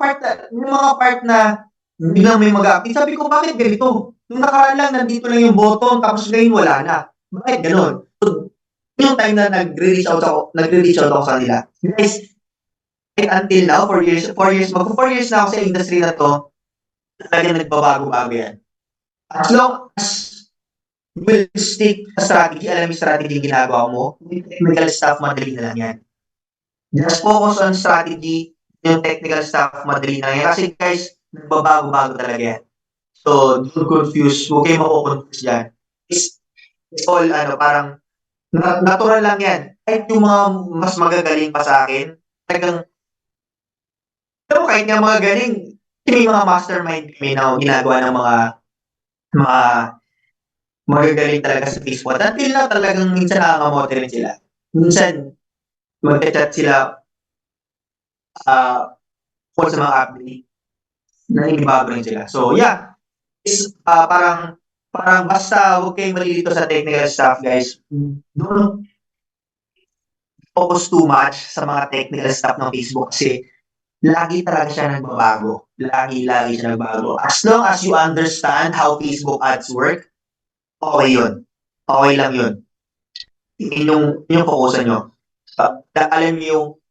part na biglang may mag-update. Sabi ko, bakit ganito? Nung nakaraan lang, nandito lang yung button, tapos ngayon wala na. Bakit ganun? So, yung time na nagre-reach out ako sa kanila. Guys, until now, 4 years na ako sa industry na to, talagang nagbabago-bago yan. As long as you will stick sa strategy, alam yung strategy yung ginagawa mo, yung technical stuff, madali na lang yan. Just focus on strategy, yung technical stuff, madali na yan. Kasi guys, nagbabago-bago talaga yan. So, don't confuse, huwag kayo mako-confuse dyan. It's all, parang, natural lang yan. Kahit yung mga mas magagaling pa sa akin, talagang, pero kahit nga mga galing, may mga mastermind kami na ginagawa ng mga magagaling talaga sa Facebook. Until na talagang minsan nakakamote rin sila. Minsan, mag-chat sila sa mga update na inibago rin sila. So, yeah. Parang parang basta huwag kayong malilito sa technical stuff, guys. Don't focus too much sa mga technical stuff ng Facebook kasi lagi talaga siya nagbabago. Lagi siya nagbago. As long as you understand how Facebook ads work, okay yun. Okay lang yun. Yun yung focusan nyo. Alam niyo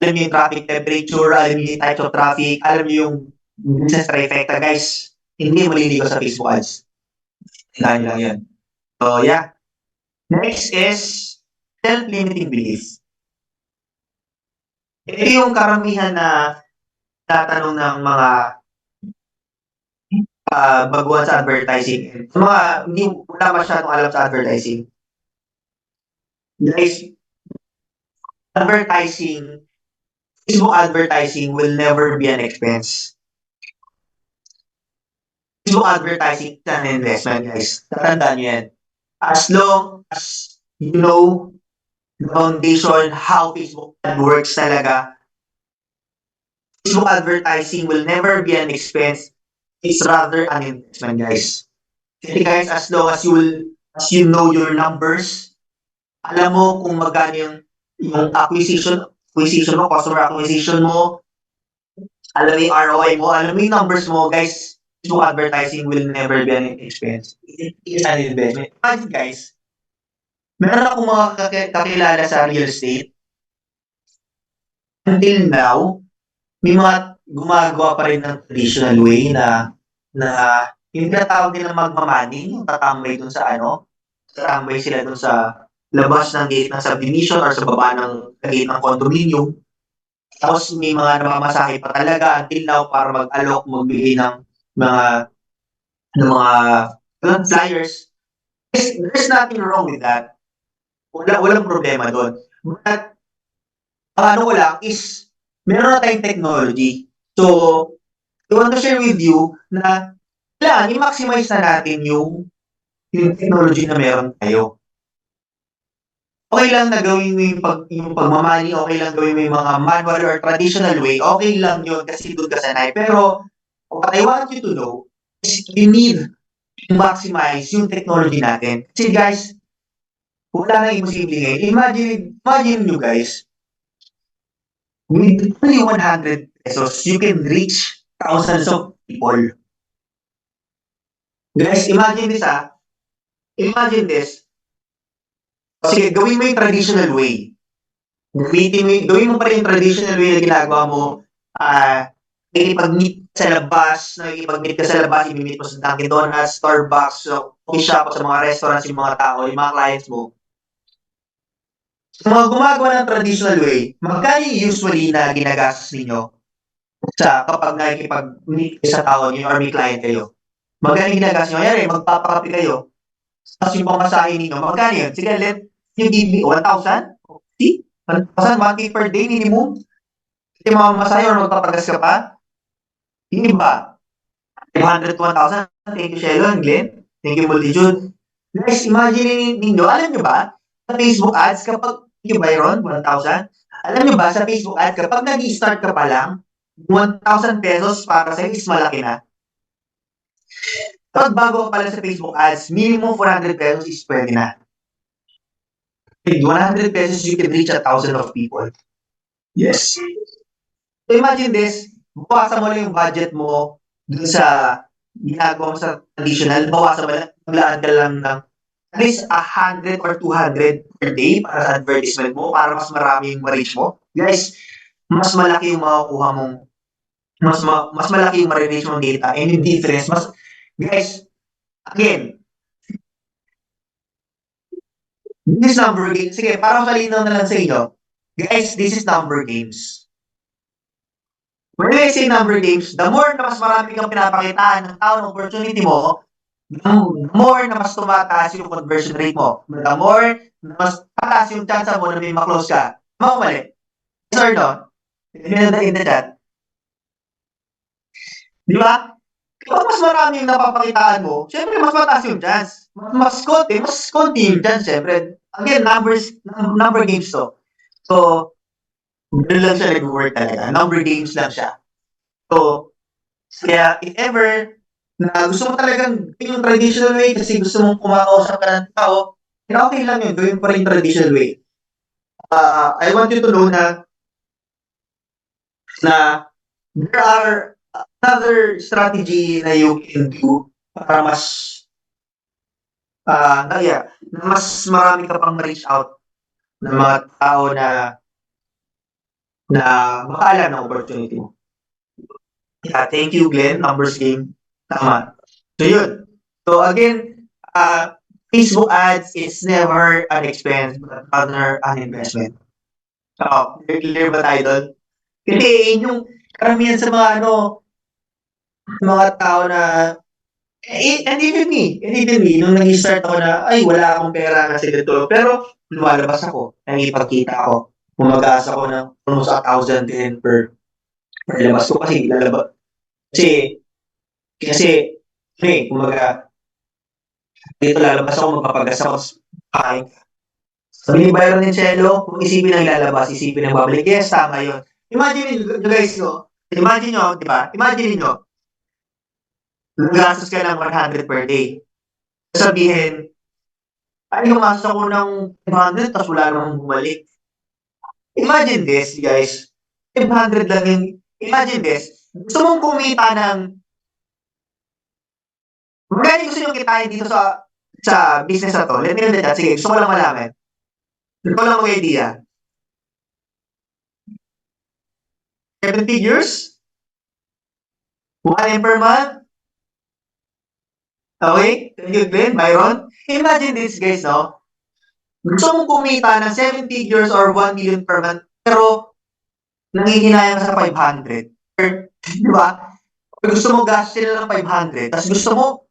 yung traffic temperature, alam niyo yung types of traffic, alam niyo yung business trifecta, guys. Hindi maliligo sa Facebook ads. Tingnan lang yan. So, yeah. Next is self-limiting beliefs. Ito yung karamihan na tatanong ng mga baguhan sa advertising. Sa mga hindi wala masyadong alam sa advertising. Guys, Facebook advertising will never be an expense. Facebook advertising is an investment, guys. Tatandaan nyo yan. As long as you know the foundation, how Facebook ad works talaga, Facebook advertising will never be an expense. It's rather an investment, guys. Kasi guys, as long as you know your numbers, alam mo kung magkano yung acquisition mo, customer acquisition mo, alam mo yung ROI mo, alam mo yung numbers mo, guys, Facebook advertising will never be an expense. It is an investment. Imagine, guys, meron akong mga kakilala sa real estate. Until now, may mga gumagawa pa rin ng traditional way na yung tinatawag nila magmamani, yung tatambay dun sa tatambay sila dun sa labas ng gate ng subdivision or sa baba ng gate ng condominium. Tapos may mga namamasahe pa talaga until now para mag-alok, magbigay ng mga flyers. There's nothing wrong with that. Walang problema doon. But ang ano ko lang is meron na tayong technology. So, I want to share with you na kailangan i-maximize na natin yung technology na meron tayo. Okay lang na gawin mo yung pagmamani, okay lang gawin mo yung mga manual or traditional way, okay lang yun kasi doon ka sanay. Pero, what I want you to know is we need to maximize yung technology natin. Kasi guys, wala nang imposible ngayon. Imagine nyo guys, with only 100 pesos, you can reach thousands of people. Guys, imagine this Imagine this. Sige, gawin mo yung traditional way. Gawin mo pa rin yung traditional way na ginagawa mo. Nakikipag-meet sa labas, i-meet mo sa Dunkin' Donuts, Starbucks, coffee shop, sa mga restaurants, yung mga tao, yung mga clients mo. Sa mga gumagawa ng traditional way, magkano usually na ginagastos ninyo kapag nakikipag-meet sa tao niyo or may client kayo? Magkano ginagastos nyo? Kaya magpapakapi kayo. Tapos yung pamasahe ninyo, magkano yun? Sige, let you give me 1,000? See? 1,000, 1K per day minimum? Kasi mamasahe or magpapagas ka pa? Hindi ba? 500 to 1,000? Thank you, Shelon, Glenn. Thank you, Multijun. Guys, imagine ninyo, alam nyo ba, sa Facebook ads, kapag yung Byron, 1,000, alam nyo ba, sa Facebook ads, kapag nag-start ka pa lang, 1,000 pesos para sa'yo is malaki na. Kapag bago ka pala sa Facebook ads, minimum 400 pesos is pwede na. With 100 pesos, you can reach 1,000 of people. Yes. So imagine this, bawasan mo lang yung budget mo dun sa ginagawa mo sa traditional, bawasan mo lang, maglaan ka lang ng at least 100 or 200 per day para sa advertisement mo, para mas marami yung ma-reach mo. Guys, mas malaki yung makukuha mong, mas malaki yung ma-reach mong data and yung difference, guys, again, this number game, sige, parang malinaw na lang sa inyo. Guys, this is number games. When I say number games, the more na mas marami kang pinapakitaan ng tao ng opportunity mo, the more na mas tumataas yung conversion rate mo. The more na mas tataas yung chance mo na may ma-close ka. Mali. Yes or no? In the chat. Di ba? Kapag mas marami yung napapakitaan mo, syempre mas mataas yung chance. Mas konti yung chance, syempre. Again, number games to. So, doon lang siya nag-work talaga. Number games lang siya. So, kaya if ever na gusto mo talagang gawin yung traditional way kasi gusto mong kumakausap ka ng tao, okay lang yun, gawin pa rin yung traditional way. I want you to know na there are another strategy na you can do para na mas marami ka pang ma-reach out ng mga tao na makaalam ng opportunity mo. Yeah, thank you, Glenn. Numbers game. Tama. So, yun. So, again, Facebook ads is never an expense, but rather an investment. So, clear ba tayo doon? Kasi yung karamihan sa mga tao na, and even me, nung nag-start ako na, ay, wala akong pera kasi dito. Pero, lumalabas ako, nakikipagkita ako. Gumagaas ako ng almost 1,000 din per labas ko kasi lalabas. Kasi, kumbaga, dito lalabas ako, magpapagas ako, ay, sabi ni Byron and Cello, kung isipin ang lalabas, isipin ang babalik. Yes, tama yun. Imagine nyo guys, no? Imagine nyo, di ba? Imagine nyo, gastos ka ng 100 per day. Sabihin, ay, gumastos ako ng 500, tapos wala namang bumalik. Imagine this, guys. 500 lang yung, imagine this. Gusto mong kumita ng, magkano gusto nyo kitain dito sa business na to? Let me know the chat. Sige, gusto ko lang malaman. Gusto ko lang mag-idea. 7 figures? 1 per month? Okay? Thank you, Glenn. Byron? Imagine this, guys, no? Gusto mong kumita ng 7 figures or 1 million per month, pero nangihinayang ka sa 500. Di ba? Gusto mo gastin na ng 500, tapos gusto mo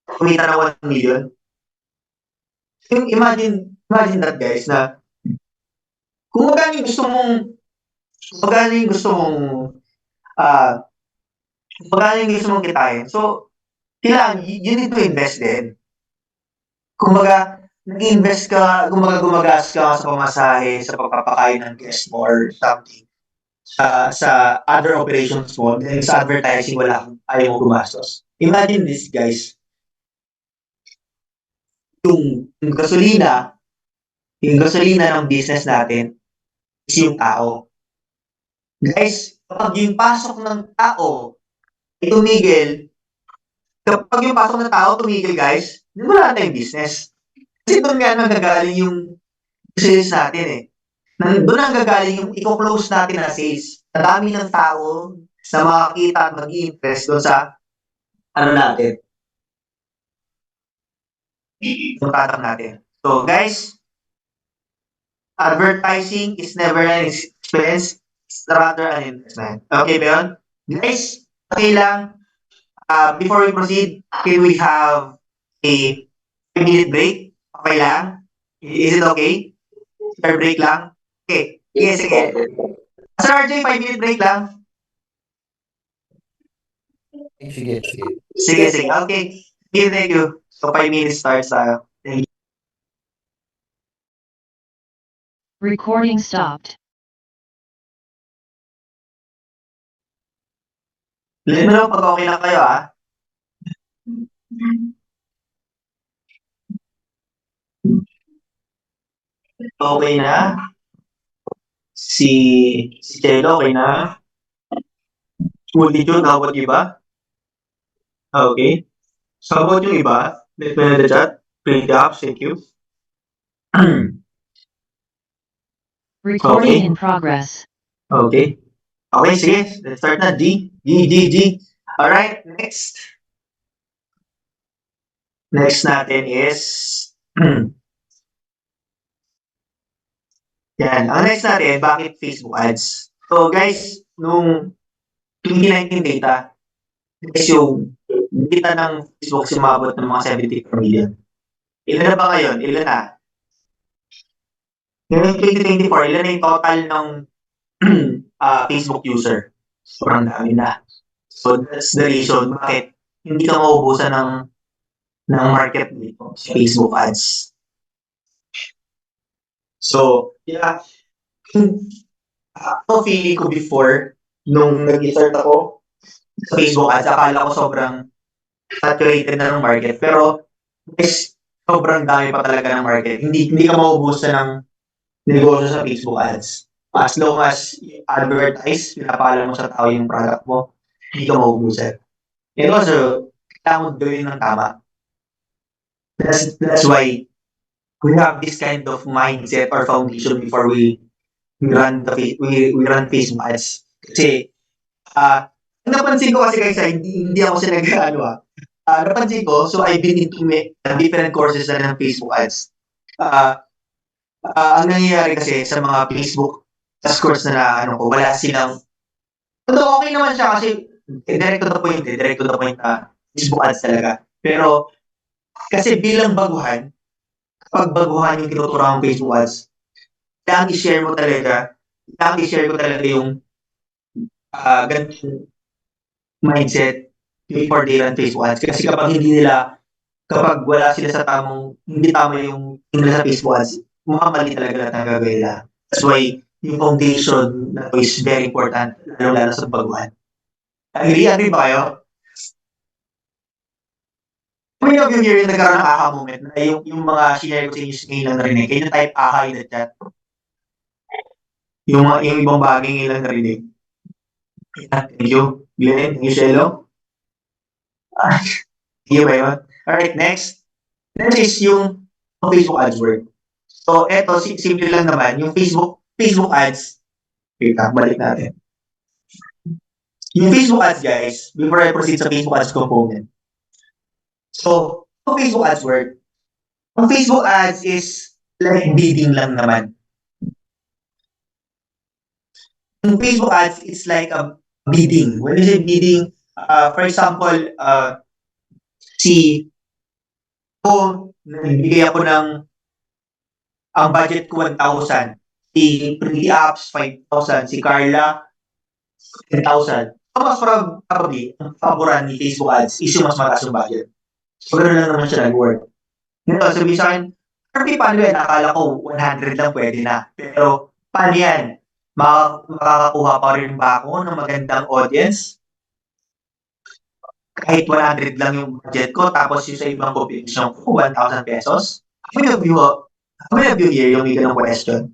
kumita ng 1 million. Imagine that, guys, na kung magkano yung gusto mong kitain. So, kailangan, you need to invest din. Kumbaga, nag-invest ka, gumagas ka sa pamasahe, sa pagpapakain ng guest mo or something. Sa other operations mo, then sa advertising, ayaw mo gumastos. Imagine this, guys. Yung gasolina ng business natin is yung tao. Guys, kapag yung pasok ng tao ay tumigil, guys, wala tayong business. Kasi doon nga nanggagaling yung sales natin eh. Doon nanggagaling yung i-close natin na sales. Sa dami ng tao na makakita at mag-i-impress doon sa natin. Yung product natin. So guys, advertising is never an expense, it's rather an investment. Okay ba yun? Guys, okay lang. Before we proceed, can we have a 5-minute break? Okay lang? Is it okay? Fair break lang? Okay. Yes, sige. Sir RJ, 5-minute break lang. Sige. Sige. Okay. Thank you. So 5 minutes starts tayo. Recording stopped. Let me know pag okay lang kayo, ha? Okay na? Si Chelo, okay na? Multitude, how about yung iba? Okay. So how about yung iba? Let me know in the chat. Bring it up, thank you. Recording Okay. in progress. Okay. Okay, sige. Let's start na. G. Alright, next. Next natin is yan. Ang next natin, bakit Facebook ads? So guys, nung 2019 data, guys, yung data ng Facebook sumabot ng mga 74 million. Ilan na ba ngayon? Ilan na? Ngayon 2024, ilan na yung total ng Facebook user? Sobrang dami na. So that's the reason bakit hindi ka maubusan ng market dito sa Facebook ads. So, yeah. Ako feeling ko before, nung nag-start ako, sa Facebook ads, akala ko sobrang saturated na ng market. Pero, guys, sobrang dami pa talaga ng market. Hindi ka mauubusan ng negosyo sa Facebook ads. As long as advertise, pinapaalam mo sa tao yung product mo, hindi ka mauubusan. And also, kailangan mo gawin ng tama. That's why we have this kind of mindset or foundation before we run Facebook ads. Kasi, napansin ko kasi guys, hindi ako sila nag-ano napansin ko, so I've been into different courses na ng Facebook ads. Ang nangyayari kasi sa mga Facebook course na ano ko, wala silang, although okay naman siya kasi direct to the point Facebook ads talaga. Pero, kasi bilang baguhan, kapag baguhan yung tinuturuan ng Facebook ads, kailangan i-share ko talaga yung ganitong mindset before they run Facebook ads. Kasi kapag wala sila sa hindi tama yung nila sa Facebook ads, makamali talaga lahat ng gagawin nila. That's why yung foundation na to is very important, lalo sa baguhan. Agree ba kayo? How many of you here yung nagkaroon ng aha moment na yung mga share ko sa inyo ngayon lang narinig? Can you type aha in the chat? Yung ibang bagay ngayon lang narinig. Thank you. Glenn, thank you, Shelo. Thank you ba yun? Alright, next. Next is yung Facebook ads work. So, eto, simple lang naman. Yung Facebook ads, wait lang, balik natin. Yung Facebook ads, guys, before I proceed sa Facebook ads component. So, yung Facebook ads work, yung Facebook ads is like bidding lang naman. Yung Facebook ads, it's like a bidding. When you say bidding, for example, nagbigay ako ng, ang budget ko 1,000. Si Pretty Apps, 5,000. Si Carla, 10,000. So, mas probably, ang paboran ni Facebook ads is yung mas mataas yung budget. So, gano'n lang naman siya nag-work. Ngayon, sabi sa akin, RP, paano yan? Akala ko 100 lang pwede na. Pero, paano yan? Makakakuha pa rin ba ako ng magandang audience? Kahit 100 lang yung budget ko, tapos yung sa ibang competition ko, 1,000 pesos? How many of you here yung may ganong question?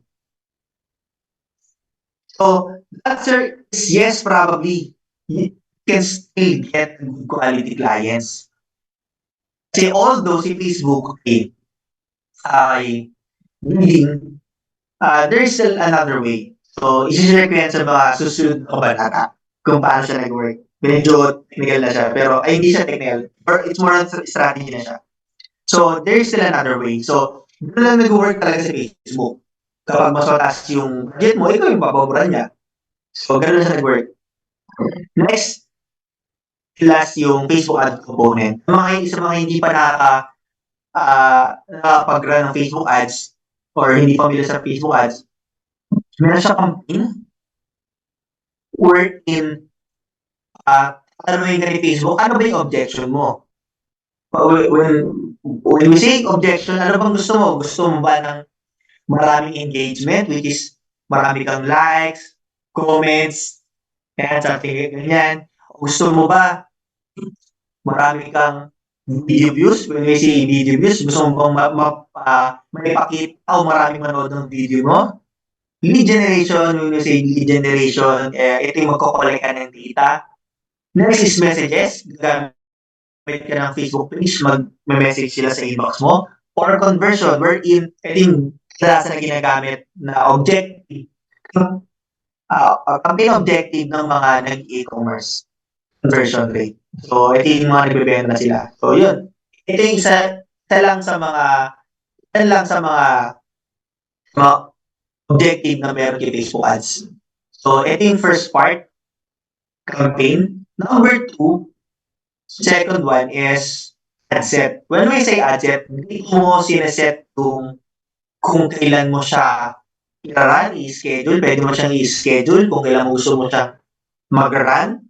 So, the answer is yes, probably. You can still get good quality clients. Kasi although si Facebook ay leading, there is still another way. So, isi-share ko yan sa mga susunod na kabanata kung paano siya nag-work. Medyo technical na siya, pero hindi siya technical. Or it's more on strategy na siya. So, there is still another way. So, doon lang nag-work talaga sa Facebook. Kapag mas mataas yung budget mo, ikaw yung papaboran niya. So, gano'n siya nag-work. Next, last yung Facebook ad component. Sa mga hindi pa nakapag-run ng Facebook ads or hindi familiar sa Facebook ads, meron siya campaign wherein tanongin ka ni Facebook, ano ba yung objection mo? When we say objection, ano bang gusto mo? Gusto mo ba ng maraming engagement, which is marami kang likes, comments, kaya something ganyan. Gusto mo ba marami kang video views? When we say video views, gusto mo bang maipakita o maraming manood ng video mo? Lead generation, when we say lead generation, ito yung magkokolek ka ng data. Next is messages. Gamit ka ng Facebook page, mag-message sila sa inbox mo. Or conversion, wherein, ito yung klase na ginagamit na objective. Campaign objective ng mga nag-e-commerce conversion rate. So, ito yung mga nagbebenta sila. So, yun. Ito yung isa lang sa mga objective na meron kay Facebook ads. So, ito yung first part, campaign. Number 2, second one is ad set. When we say ad set, dito mo sineset kung kailan mo siya i-run, i-schedule. Pwede mo siyang i-schedule kung kailan mo gusto mo siyang mag-run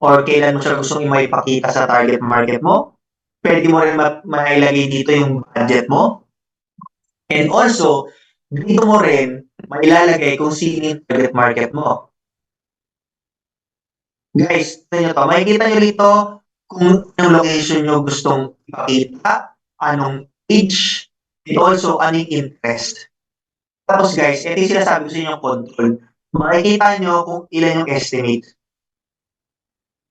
or kailan mo siya gustong maipakita sa target market mo. Pwede mo rin mailagay dito yung budget mo. And also, dito mo rin mailalagay kung sino yung target market mo. Guys, tignan nyo 'to, makikita nyo rito kung anong location nyo gustong ipakita, anong age, and also anong interest. Tapos guys, ito yung sinasabi ko sa inyong control. Makikita nyo kung ilan yung estimate.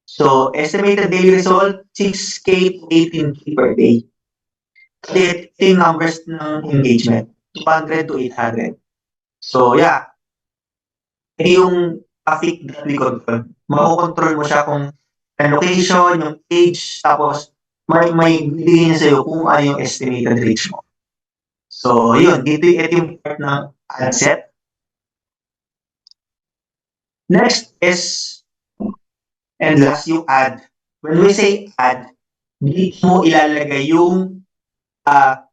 So, estimated daily result, 6K to 18K per day. Ito yung numbers ng engagement, 200 to 800. So, yeah, ito yung traffic that we control. Makokontrol mo siya kung ang location, yung age, tapos may bibigyan niya sa'yo kung ano yung estimated reach mo. So, yun, ito yung part ng ad set. Next is, and last, yung ad. When we say ad, dito mo ilalagay yung ad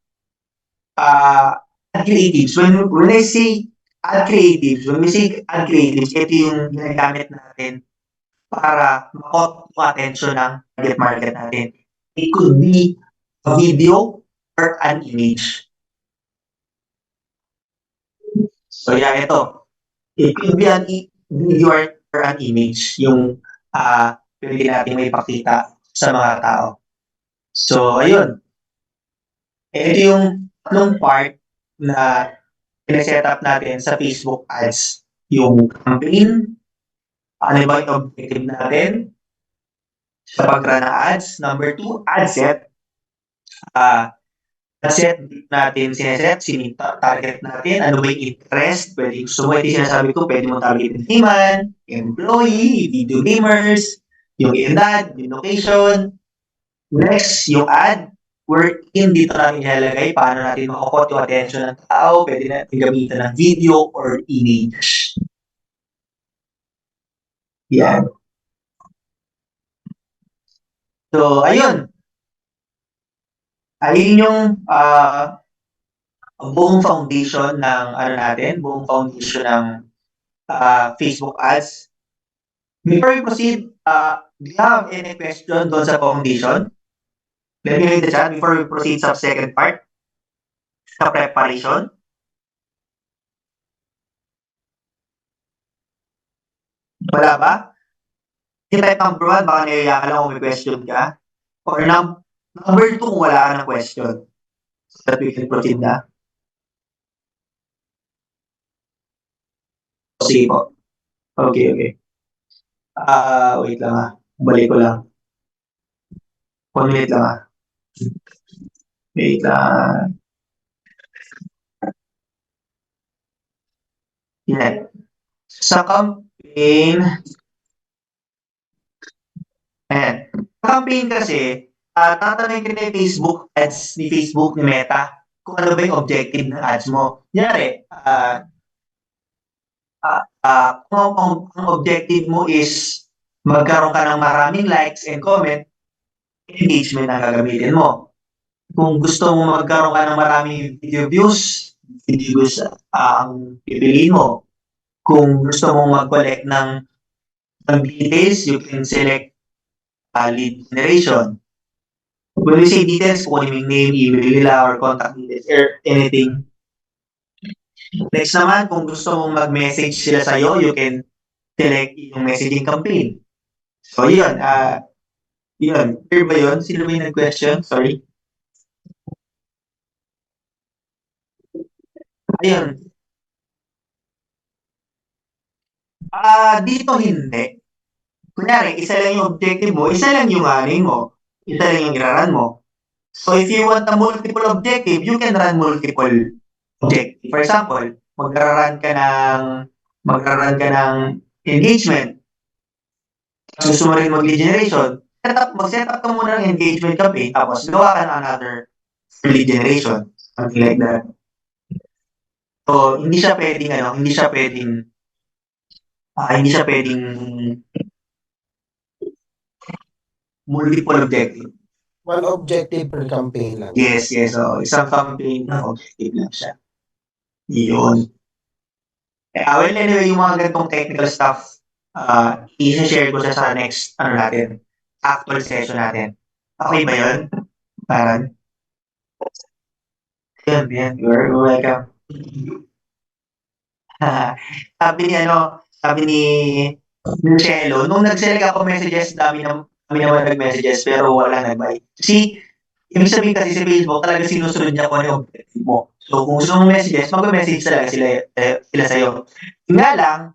creatives. When I say ad creatives, when we say ad creatives, ito yung ginagamit natin para makot yung attention ng target market natin. It could be a video or an image. So yeah, ito. It could be an video or an image yung pwede natin may pakita sa mga tao. So, ayun. Ito yung tatlong part na pinaset up natin sa Facebook ads. Yung campaign, ano ba yung objective natin sa pag-run ng ads. Number 2, ad set. Ad set natin sineset, sino target natin, ano ba yung interest, pwede gusto mo, ito yung sinasabi ko, pwede mo targetin layman, employee, video gamers, yung edad, yung location. Next, yung ad, wherein dito natin ilalagay paano natin makakot yung attention ng tao, pwede natin gamitan ng video or image. Yan. So, ayun. Ayun yung buong foundation ng ano natin, buong foundation ng Facebook ads. Before we proceed, do you have any question doon sa foundation? Let me read the chat before we proceed sa second part, sa preparation. Wala ba? Yung type number 1, baka naiya ka lang kung may question ka. Or number 2, kung wala ka ng question. So that we can proceed na. Sige po. Okay. Wait lang Balik ko lang. 1 minute lang Wait lang. Yan. Sa campaign, campaign kasi, tatanungin ka ni Facebook ads, ni Facebook, ni Meta, kung ano ba yung objective ng ads mo. Kunyari, kung ang objective mo is magkaroon ka ng maraming likes and comment, engagement ang gagamitin mo. Kung gusto mo magkaroon ka ng maraming video views ang pipiliin mo. Kung gusto mong mag-collect ng details, you can select lead generation. When we say details, kung yung name, email nila, or contact details, or anything. Next naman, kung gusto mong mag-message sila sa'yo, you can select yung messaging campaign. So, yun. Clear ba yun? Sino ba yung nag-question? Sorry. Ayun. Dito hindi. Kunyari, isa lang yung objective mo, isa lang yung running mo, isa lang yung iraran mo. So, if you want a multiple objective, you can run multiple objective. For example, magraran ka ng engagement. Gusto mo rin mag-lead generation. Mag-set up ka muna ng engagement campaign, tapos gawa ka ng another lead generation. Something like that. So, hindi siya pwedeng multiple objective. One objective per campaign lang. Yes. So, isang campaign na objective lang siya. Yun. Well, anyway, yung mga ganitong technical stuff, i-share ko siya sa next, actual session natin. Okay ba yun? Parang, yun, you're welcome. sabi ni Yung Cello, nung nag-sell ako messages, dami naman nag-messages, pero walang nag-buy. Ibig sabihin kasi sa Facebook, talaga sinusunod niya kung ano yung objective mo. So, kung gusto mong messages, mag-message talaga sila sa'yo. Yun nga lang,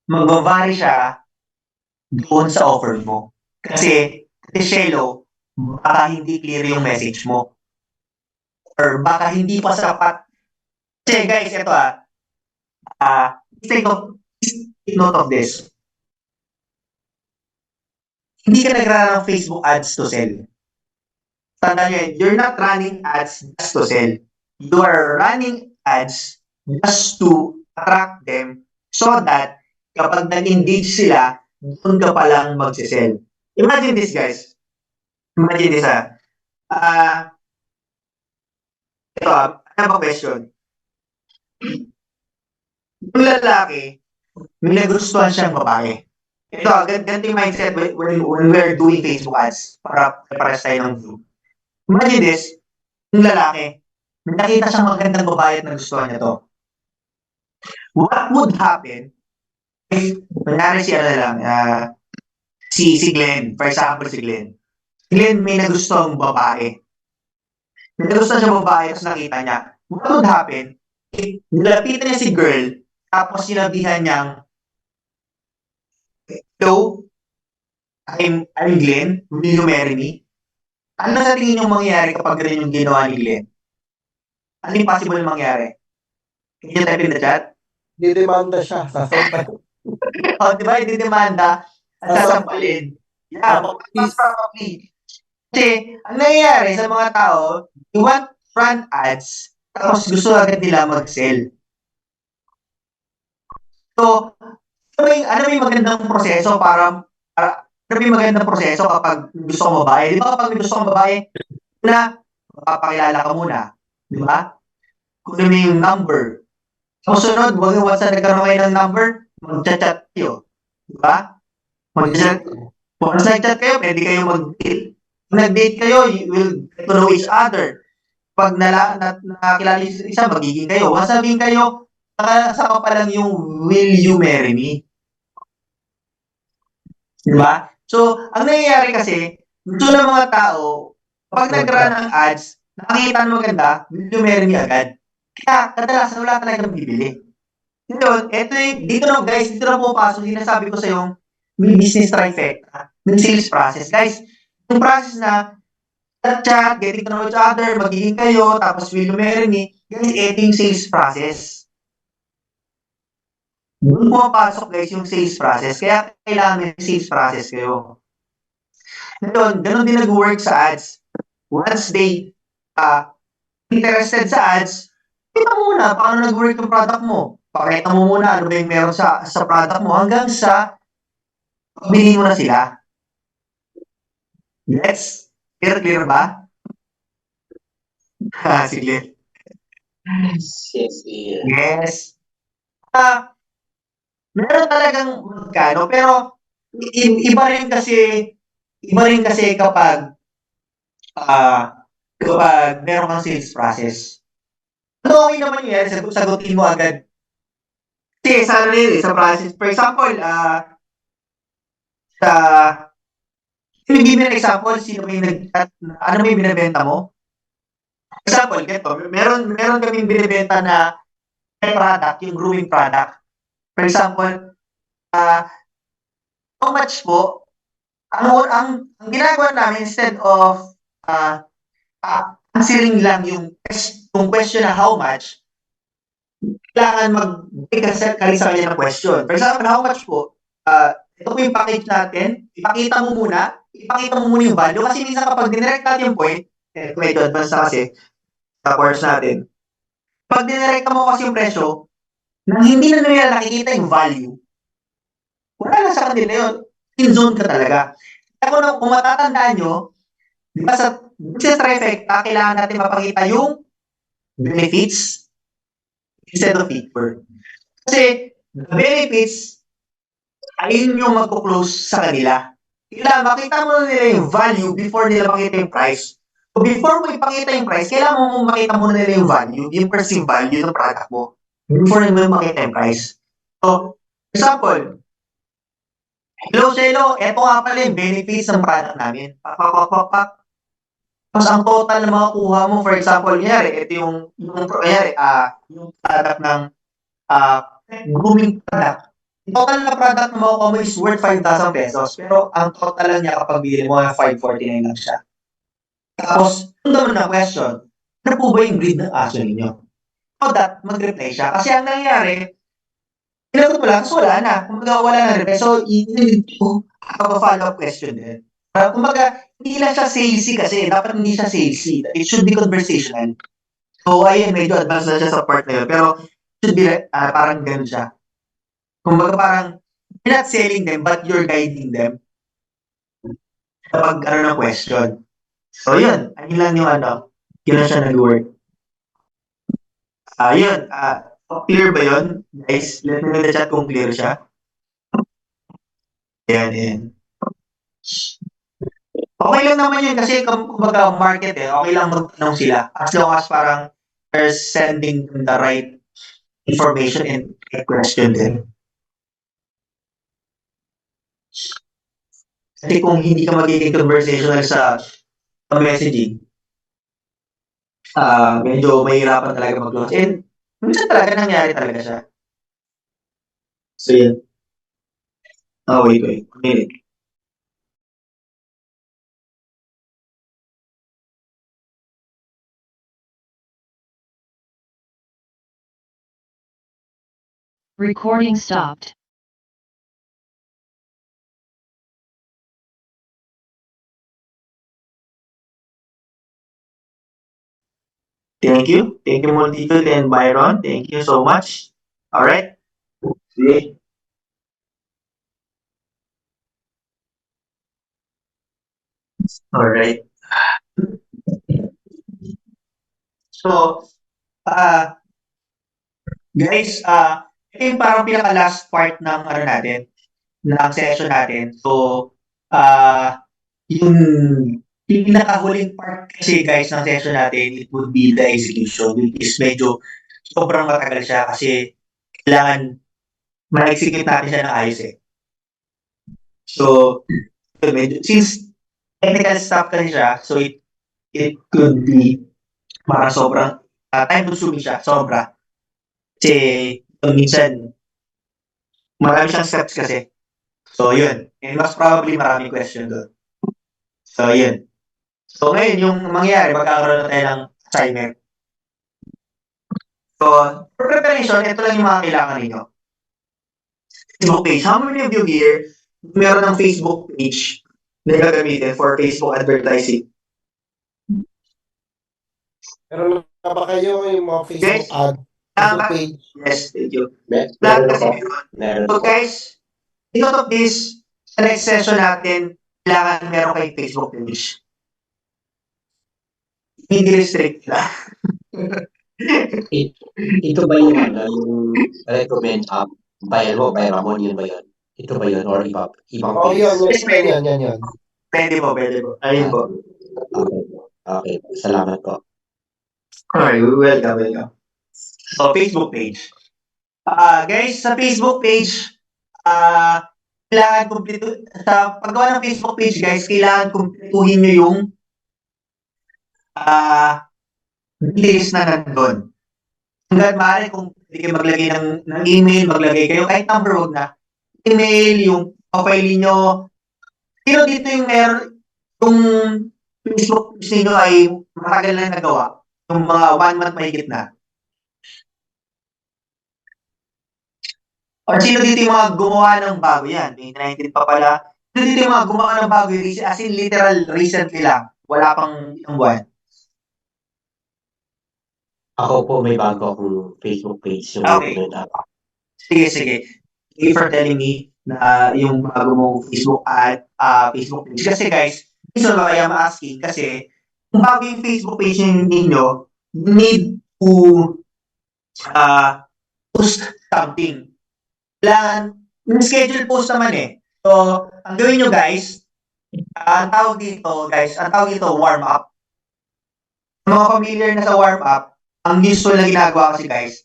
mag-vary siya doon sa offer mo. Kasi Cello, baka hindi clear yung message mo. Or baka hindi pa sapat. Kasi guys, ito take note of this. Hindi ka nagrarun ng Facebook ads to sell. Tandaan nyo, you're not running ads just to sell. You are running ads just to attract them so that kapag nag-engage sila, doon ka palang magsisell. Imagine this, guys. Imagine this, ito, ano ba question? Yung lalaki, may nagustuhan siyang babae. Ito, ganito yung mindset when we're doing Facebook ads para tayo ng view. Imagine this, yung lalaki, may nakita siyang magandang babae at nagustuhan niya to. What would happen if, kunyari si Glenn, for example si Glenn. Si Glenn may nagustuhan babae. May nagustuhan siya babae tapos nakita niya. What would happen if nilapitan niya si girl tapos sinabihan niyang, hello, I'm Glenn, will you marry me? Ano sa tingin yung mangyayari kapag ganun yung ginawa ni Glenn? Ano yung possible mangyari? Can you type in the chat? Didemanda siya sa sopa. Di ba? Didemanda at sasampalin. Yeah, most probably. Kasi, ang nangyayari sa mga tao, you want front ads, tapos gusto agad nila mag-sell. So, ano may magandang proseso ano may magandang proseso kapag gusto kong babae? Di ba kapag gusto kong babae, mapapakilala ka muna. Di ba? Kung ano yung number. Susunod, once na nagkaroon kayo ng number, mag-chat kayo. Di ba? Once nag-chat kayo, pwede kayo mag-date. Kung nag-date kayo, you will get to know each other. Pag nakakilala yung isa, magiging kayo. Once sabihin kayo, saka pa lang yung will you marry me? Diba? So, ang nangyayari kasi, gusto ng mga tao, pag nag-run ng ads, nakakita mo maganda, will you marry me agad? Kaya, kadalasan wala talagang bibili. Yun, dito na guys, dito na pumapasok, sinasabi ko sa yung may business trifecta, ng sales process. Guys, yung process na chat, getting to know each other, magiging kayo, tapos will you marry me, guys, ito yung sales process. Doon pumapasok guys yung sales process. Kaya kailangan may sales process kayo. Ganun din nag-work sa ads. Once they interested sa ads, kita mo muna paano nag-work yung product mo. Pakita mo muna ano ba yung meron sa product mo hanggang sa pabili mo na sila. Yes? Clear ba? Sige. Yes. Meron talagang magkano, pero iba rin kasi kapag meron kang sales process. Okay naman yan, sagutin mo agad. Kasi sa process. For example, give me an example, ano may binibenta mo? Example, ganito, meron kaming binibenta na product, yung grooming product. For example, how much po, ang ginagawa namin instead of answering lang yung question na how much, kailangan mag-bigay ka sa kanya ng question. For example, how much po, ito po yung package natin, ipakita mo muna yung value, kasi minsan kapag dinirect natin yung point, medyo advance na kasi, sa course natin, pag dinirect mo kasi yung presyo, nang hindi na nila nakikita yung value, wala lang sa kanila yun. In zone ka talaga. Kaya kung matatandaan nyo, di ba sa business trifecta, kailangan natin mapakita yung benefits instead of feature. Kasi the benefits, ayun yung magpo-close sa kanila. Kailangan makita mo na nila yung value before nila makita yung price. So before mo ipakita yung price, kailangan mo makita mo na nila yung value, yung perceived value ng product mo. Before mo makita yung price. So, example, Hello, Shelo. Ito nga pala yung benefits ng product namin. Pak, pak, pak, pak, pak. Tapos ang total na makukuha mo, for example, kunyari, ito yung product ng grooming product. Yung total na product na makukuha mo is worth 5,000 pesos. Pero ang total lang niya kapag bili mo ay 549 lang siya. Tapos, yung naman na question, ano po ba yung breed ng aso ninyo? So that, mag-reply siya. Kasi ang nangyari, pinagot mo lang, so wala na. Kumbaga, wala na reply. So, you have a follow-up question din. Kumbaga, hindi lang siya salesy kasi. Dapat hindi siya salesy. It should be conversational. So, ayun, medyo advanced na siya sa part na yun. Pero, should be parang ganun siya. Kumbaga, parang, you're not selling them, but you're guiding them kapag ng question. So, yun. Ayun lang yung yun lang siya nag-work. Yun. Clear ba yun? Guys, let me know in the chat kung clear siya. Yan. Okay lang naman yun kasi kumbaga market okay lang magtanong sila. As long as parang they're sending the right information and right question din. Kasi kung hindi ka magiging conversational sa messaging, medyo mahirapan talaga mag-launch. And minsan talaga nangyari talaga siya. So yun. Wait. Minute. Recording stopped. Thank you. Thank you, Multitude and Byron. Thank you so much. All right. See. All right. So, guys, ito yung parang pinaka-last part ng natin, ng session natin. So, yung pinaka-huling part kasi guys ng session natin, it would be the execution, which is medyo sobrang matagal siya kasi kailangan ma-execute natin siya ng ayos eh. So, medyo, since technical stuff kasi siya, so it could be parang sobrang time-consuming siya, sobra. Kasi minsan, marami siyang steps kasi. So, yun. And mas probably maraming question doon. So, yun. So, ngayon, yung mangyayari, magkakaroon na tayo ng assignment. So, for preparation, ito lang yung mga kailangan ninyo. Facebook page. How many of you here meron ng Facebook page na gagamitin for Facebook advertising? Meron na ba kayo yung mga Facebook Guys, ad? Facebook page? Yes, thank you. Meron ako. Meron So ako. guys, because of this, sa next session natin, kailangan meron kayong Facebook page. Hindi restrict na. Ito ba yung recommend app? Bayar mo, Bay Ramon, yun ba yun? Ito ba yun? Or ibang Oh, page? yan. Pwede po. Ayun po. Okay. Salamat po. Alright, welcome. So, Facebook page. Guys, sa Facebook page, kailangan sa paggawa ng Facebook page, guys, kailangan kumpletuhin nyo yung details na nandun. Hanggang maaari kung hindi kayo maglagay ng email, maglagay kayo, kahit number, huwag na. Email, yung profile niyo. Pero dito yung meron, yung Facebook page ninyo ay matagal na nagawa. Yung mga 1 month mahigit na. Or sino dito yung mga gumawa ng bago yan? May 19 pa pala. Sino dito yung mga gumawa ng bago? As in literal recently lang. Wala pang isang buwan. Ako po may bago akong Facebook page. Yung Okay. recommend app. Sige. Thank you for telling me na yung bago mong Facebook Facebook page. Kasi guys, reason why I'm asking kasi kung bago yung Facebook page ninyo, you need to post something. Kailangan, yung schedule post naman eh. So, ang gawin nyo guys, ang tawag dito warm up. Mga familiar na sa warm up, ang usual na ginagawa kasi guys,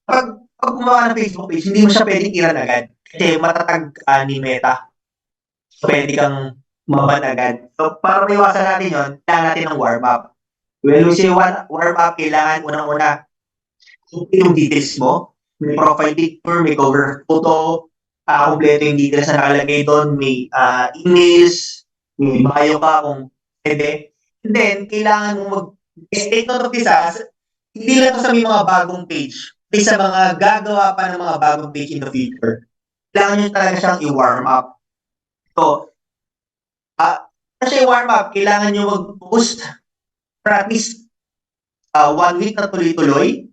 pag gumawa ng Facebook page, hindi mo siya pwedeng i-run agad. Kasi matatag ni Meta. pwede kang maban agad. So, para maiwasan natin yun, kailangan natin ng warm-up. When we say warm-up, kailangan unang-una, yung details mo. May profile picture, may cover photo, kompleto yung details na nakalagay doon, may emails, may bio ka kung pwede. And then, kailangan mo take note of this, hindi lang to sa may mga bagong page, pati sa mga gagawa pa ng mga bagong page in the future. Kailangan nyo talaga siyang i-warm up. So, siya i-warm up, kailangan nyo mag-post for at least 1 week na tuloy-tuloy.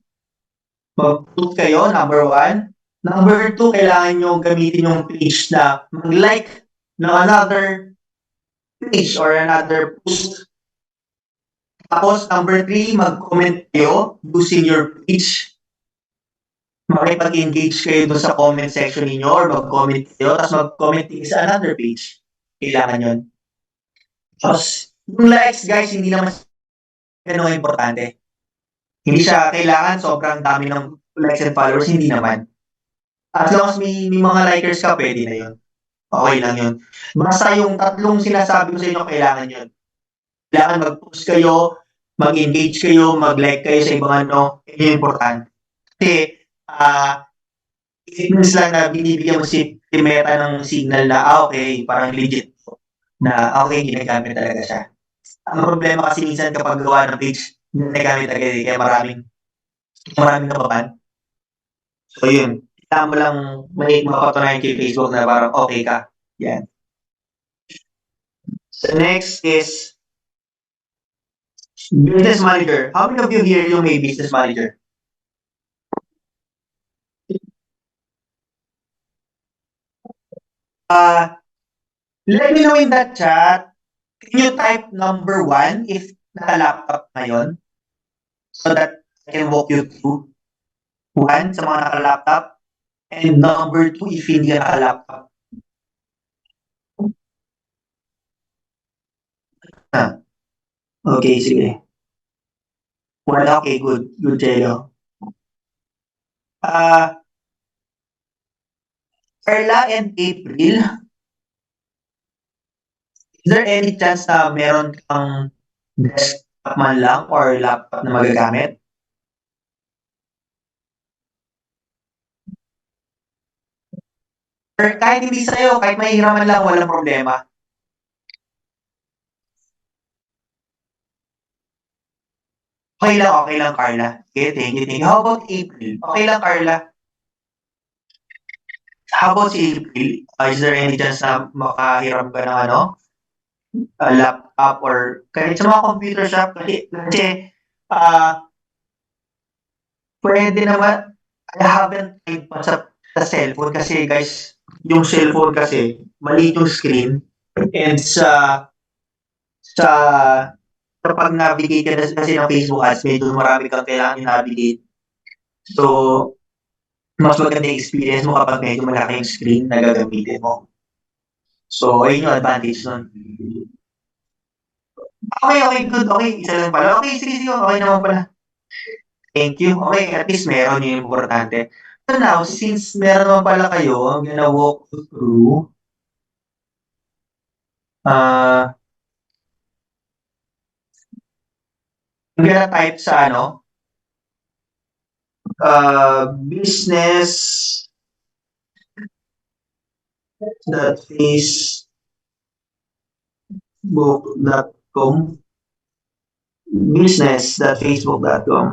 Mag-post kayo, number 1. Number 2, kailangan nyo gamitin yung page na mag-like ng another page or another post. Tapos, number 3, mag-comment kayo using your page. Makipag-engage kayo doon sa comment section niyo or mag-comment kayo, tapos mag-comment kayo sa another page. Kailangan yun. Tapos, yung likes, guys, hindi naman ganun importante. Hindi siya kailangan sobrang dami ng likes and followers, hindi naman. As long as may mga likers ka, pwede na yun. Okay lang yun. Basta yung tatlong sinasabi ko sa inyo, kailangan yun. Kailangan mag-post kayo, mag-engage kayo, mag-like kayo sa ibang ano, yun yung importante. Kasi, it means lang na binibigyan mo si Meta ng signal na, okay, parang legit na, okay, ginagamit talaga siya. Ang problema kasi minsan kapag gawa ng page, ginagamit agad, kaya maraming nababan. So, yun. Kailangan mo lang mapatunayan kay Facebook na parang okay ka. Yan. So, next is business manager. How many of you here yung may business manager? Let me know in that chat. Can you type number 1 if naka-laptop ngayon? So that I can walk you through. 1 sa mga naka-laptop. And number 2 if hindi ka naka-laptop. Okay, sige. Wala, okay, good. Good, Jello. Carla and April, is there any chance na meron kang desktop man lang or laptop na magagamit? Or kahit hindi sa'yo, kahit mahihiraman lang, walang problema. Okay lang, Carla. Okay, thank you. How about April? Okay lang, Carla. How about si April? Is there any chance na makahiram ka ng laptop or kahit sa mga computer shop? Kasi pwede naman, I haven't tried pa sa cellphone kasi guys, yung cellphone kasi, maliit yung screen and kapag navigate ka kasi ng Facebook ads, medyo marami kang kailangan i-navigate. So, mas maganda yung experience mo kapag medyo malaki yung screen na gagamitin mo. So, ayun yung advantage nun. Okay, good. Okay, isa lang pala. Okay, sige, okay naman pala. Thank you. Okay, at least meron yung importante. So now, since meron naman pala kayo, I'm gonna walk you through I'm gonna type sa business.facebook.com business.facebook.com.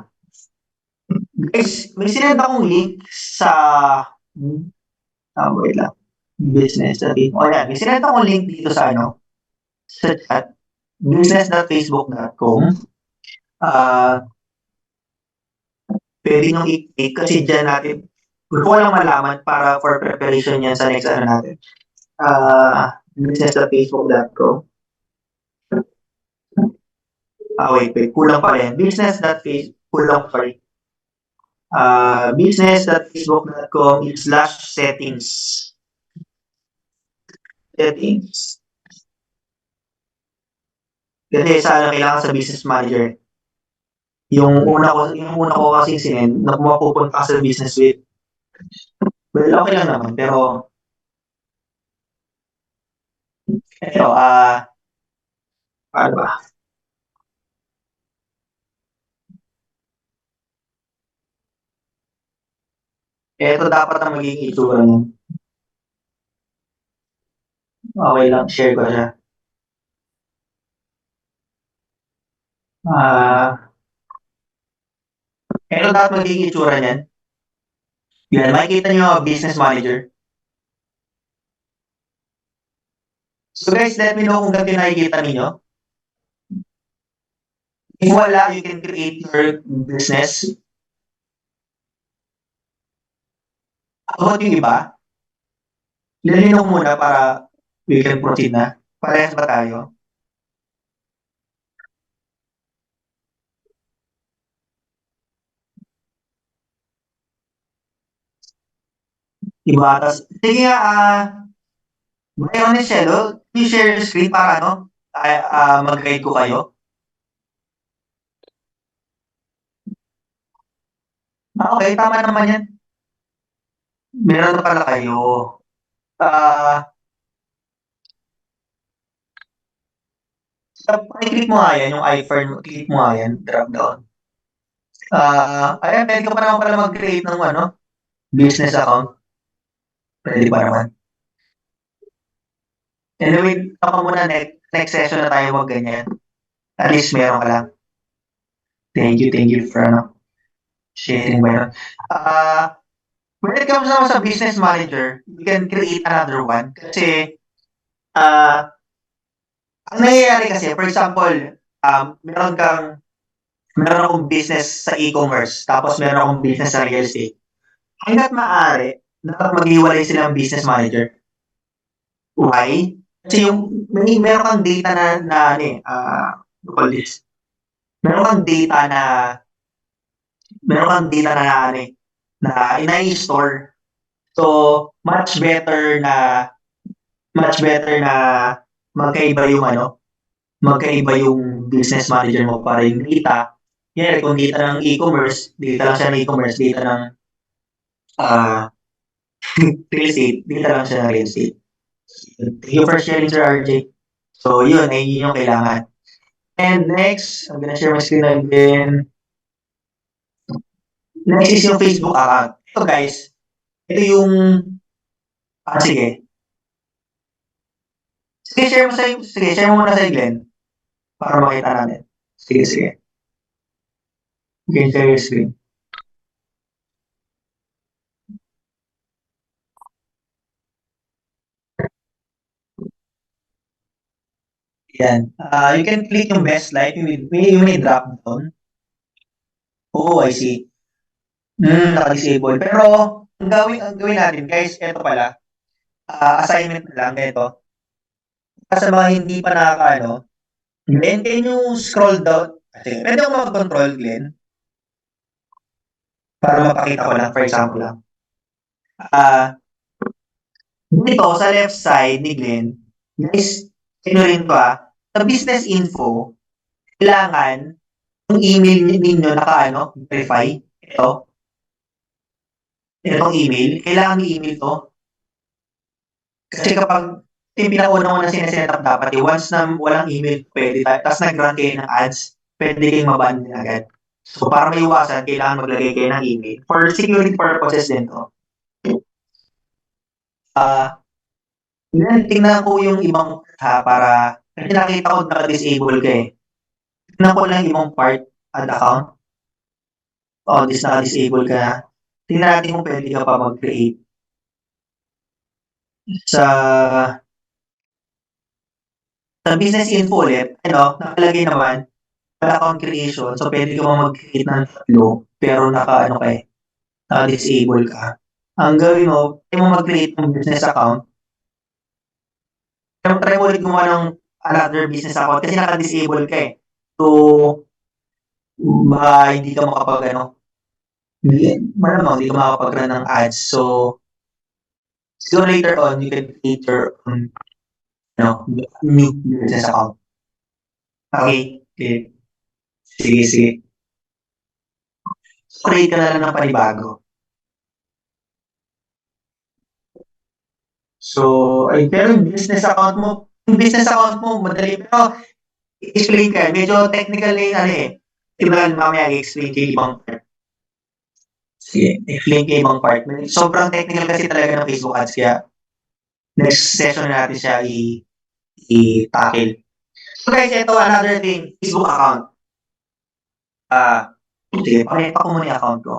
Guys, may sinend akong link sa wait lang. Business.facebook. Oh, yan. May sinend akong link dito sa sa chat. business.facebook.com. Pwede nyo i-click kasi dyan natin gusto ko lang malaman para for preparation yan sa next natin. Business.facebook.com. Wait. Kulang pa rin. business.facebook.com/settings. Settings. Kasi kailangan sa business manager. Yung una ko kasi sinend na mapupunta sa business suite. Well, okay lang naman, pero Ito, paano ba? Ito dapat ang magiging itsura niya. Okay lang, share ko siya. Ito dapat magiging itsura niyan. Yan, makikita niyo business manager. So guys, let me know kung ganito yung nakikita ninyo. If wala, you can create your business. About yung iba, lalinaw muna para we can proceed na. Parehas ba tayo? Diba? Tapos, sige nga, Byron and Shelo, can you share your screen para ano, mag-guide ko kayo? Okay, tama naman yan. Meron na pala kayo. I-click mo nga yan, yung iPhone, click mo nga yan, drop down. Ayan, pwede ka pa naman pala mag-create ng ano, business account. Pwede pa naman. Anyway, ako muna, next session na tayo mag ganyan. At least meron ka lang. Thank you for sharing Byron. When it comes naman sa business manager, you can create another one. Kasi, ang nangyayari kasi, for example, meron akong business sa e-commerce, tapos meron akong business sa real estate. Hanggat maaari, dapat maghiwalay silang business manager. Why? Kasi meron kang data meron kang data na ina-store. So, much better na magkaiba yung business manager mo para yung data. Yan, kung data ng e-commerce, data lang siya ng e-commerce, data ng real estate, data lang siya ng real estate. Thank you for sharing, Sir RJ. So, yun yung kailangan. And next, I'm gonna share my screen again. Next is yung Facebook account. Ito guys, ito yung, sige. Share mo muna sa Glenn. Para makita natin. Sige. You can share your screen. Yan. You can click yung best life. You may drop down. Oh, I see. Naka-disable. Pero, ang gawin natin, guys, ito pala. Assignment na lang, ito. Sa mga hindi pa nakakaano, Glenn, can you scroll down? Pwede ako mag-control, Glenn? Para mapakita ko lang, for example lang. Dito, sa left side ni Glenn, guys, rin ko sa business info, kailangan yung email ninyo verify. Itong email, kailangan i-email to. Kasi kapag yung pinauna mo na sineset up dapat, once na walang email, pwede, tapos nag-run kayo ng ads, pwede kayong maban din agad. So, para maiwasan, kailangan maglagay kayo ng email. For security purposes din to. Tingnan ko yung ibang para, kasi nakita ko naka-disable ka eh. Tingnan ko lang ibang part, add account. This naka-disable ka. Tingnan natin kung pwede ka pa mag-create. Sa business info ulit, nakalagay naman, account creation. So, pwede ka mag-create ng tatlo, pero naka-disable ka. Ang gawin mo, pwede mo mag-create ng business account. Try mo ulit gumawa ng another business account kasi naka-disable ka eh. So, hindi ka malamang hindi ka makapag-run ng ads. So later on, you can create your own new business account. Okay. Sige. So, create ka na lang ng panibago. So, pero yung business account mo, yung business account mo, madali. Pero, explain ka. Medyo technical na yung ano eh. Tingnan mamaya i-explain kayo ibang part. Sige, explain kayo ibang part. Sobrang technical kasi talaga ng Facebook ads. Kaya, next session natin siya i-tackle. So guys, ito another thing. Facebook account. Sige, pakita ko muna yung account ko.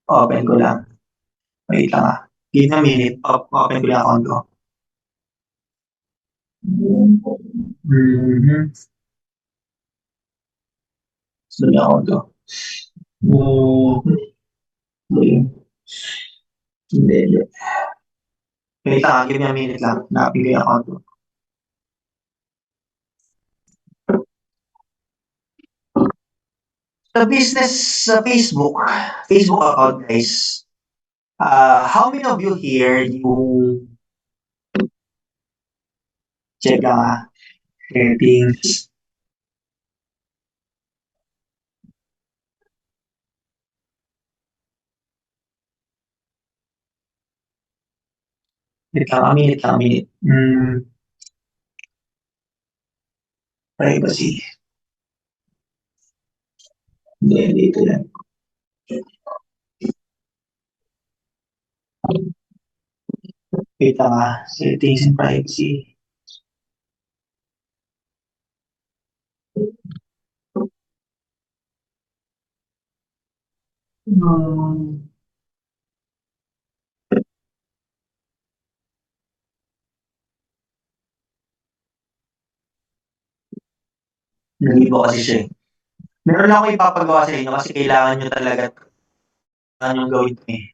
Open ko lang. Wait lang ah. Give me a minute. Open ko yung account ko. Mm-hmm. So, yung account ko. Hindi. Wait lang ah. Give me a minute lang. Napili yung account ko. Sa business sa Facebook account guys, how many of you here yung check lang ah, settings. Wait lang, a minute. Privacy. Hindi, dito yan. Wait lang ah, settings and privacy. Nalibo kasi siya eh. Meron lang ako ipapagawa sa inyo kasi kailangan nyo talaga yung gawin ko eh.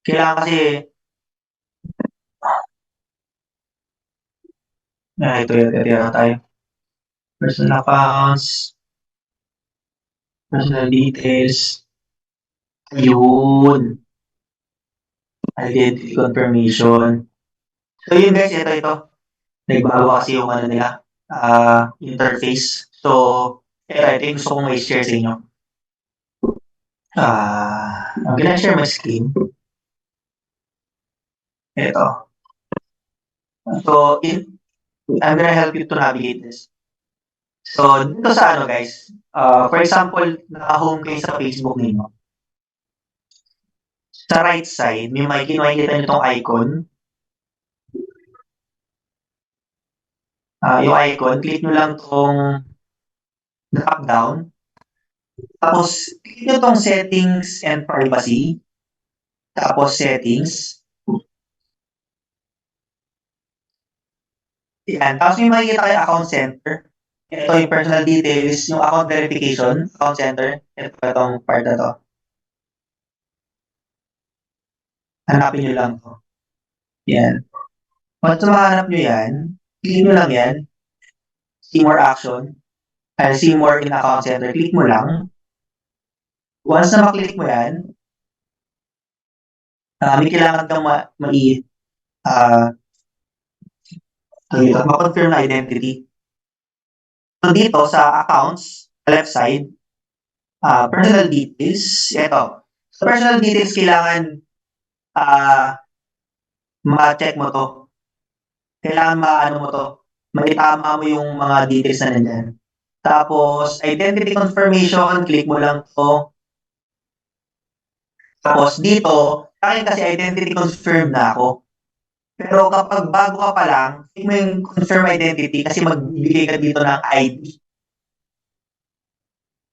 Kailangan kasi ito na tayo. Personal accounts, personal details. Ayun. Identity confirmation. So yun guys, ito. Nagbago kasi yung ano nila, interface. So, ito yung gusto kong i-share sa inyo. I'm gonna share my screen. Ito. So, I'm gonna help you to navigate this. So, dito sa ano guys, for example, naka-home kayo sa Facebook ninyo. Sa right side, may makikita nyo itong icon. Yung icon, click nyo lang itong drop down. Tapos, click nyo itong settings and privacy. Tapos, settings. Yan. Tapos, may makikita kayo account center. Ito yung personal details, yung account verification, account center. Ito itong part na to. Hanapin nyo lang to. Yan. Once mahanap nyo yan, click nyo lang yan. See more action. See more in account center. Click mo lang. Once na maklik mo yan, may kailangan kang ma-confirm na identity. So dito sa accounts, left side, personal details, ito. Sa personal details, kailangan ma-check mo to. Kailangan maano mo to. Maitama mo yung mga details na nandyan. Tapos, identity confirmation, click mo lang to. Tapos dito, sa akin kasi identity confirmed na ako. Pero kapag bago ka pa lang, click mo yung confirm identity kasi magbibigay ka dito ng ID.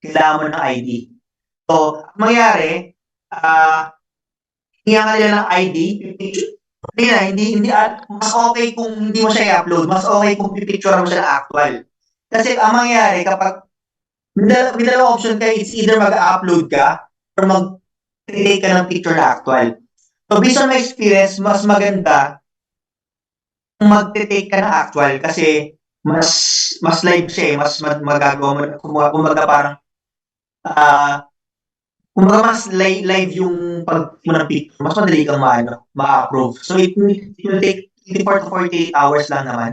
Kailangan mo ng ID. So, ang mangyari, hingyan ka nila ng ID, hindi, mas okay kung hindi mo siya i-upload, mas okay kung pipicture mo siya na actual. Kasi ang mangyari, kapag may dalawang option ka, it's either mag-upload ka or mag-take ka ng picture na actual. So, based on my experience, mas maganda kung mag-take ka ng actual kasi mas live siya eh, mas magagawa mo, kumbaga parang kumbaga mas live yung pag mo ng picture, mas madali kang ma-approve. So, it will take 24 to 48 hours lang naman.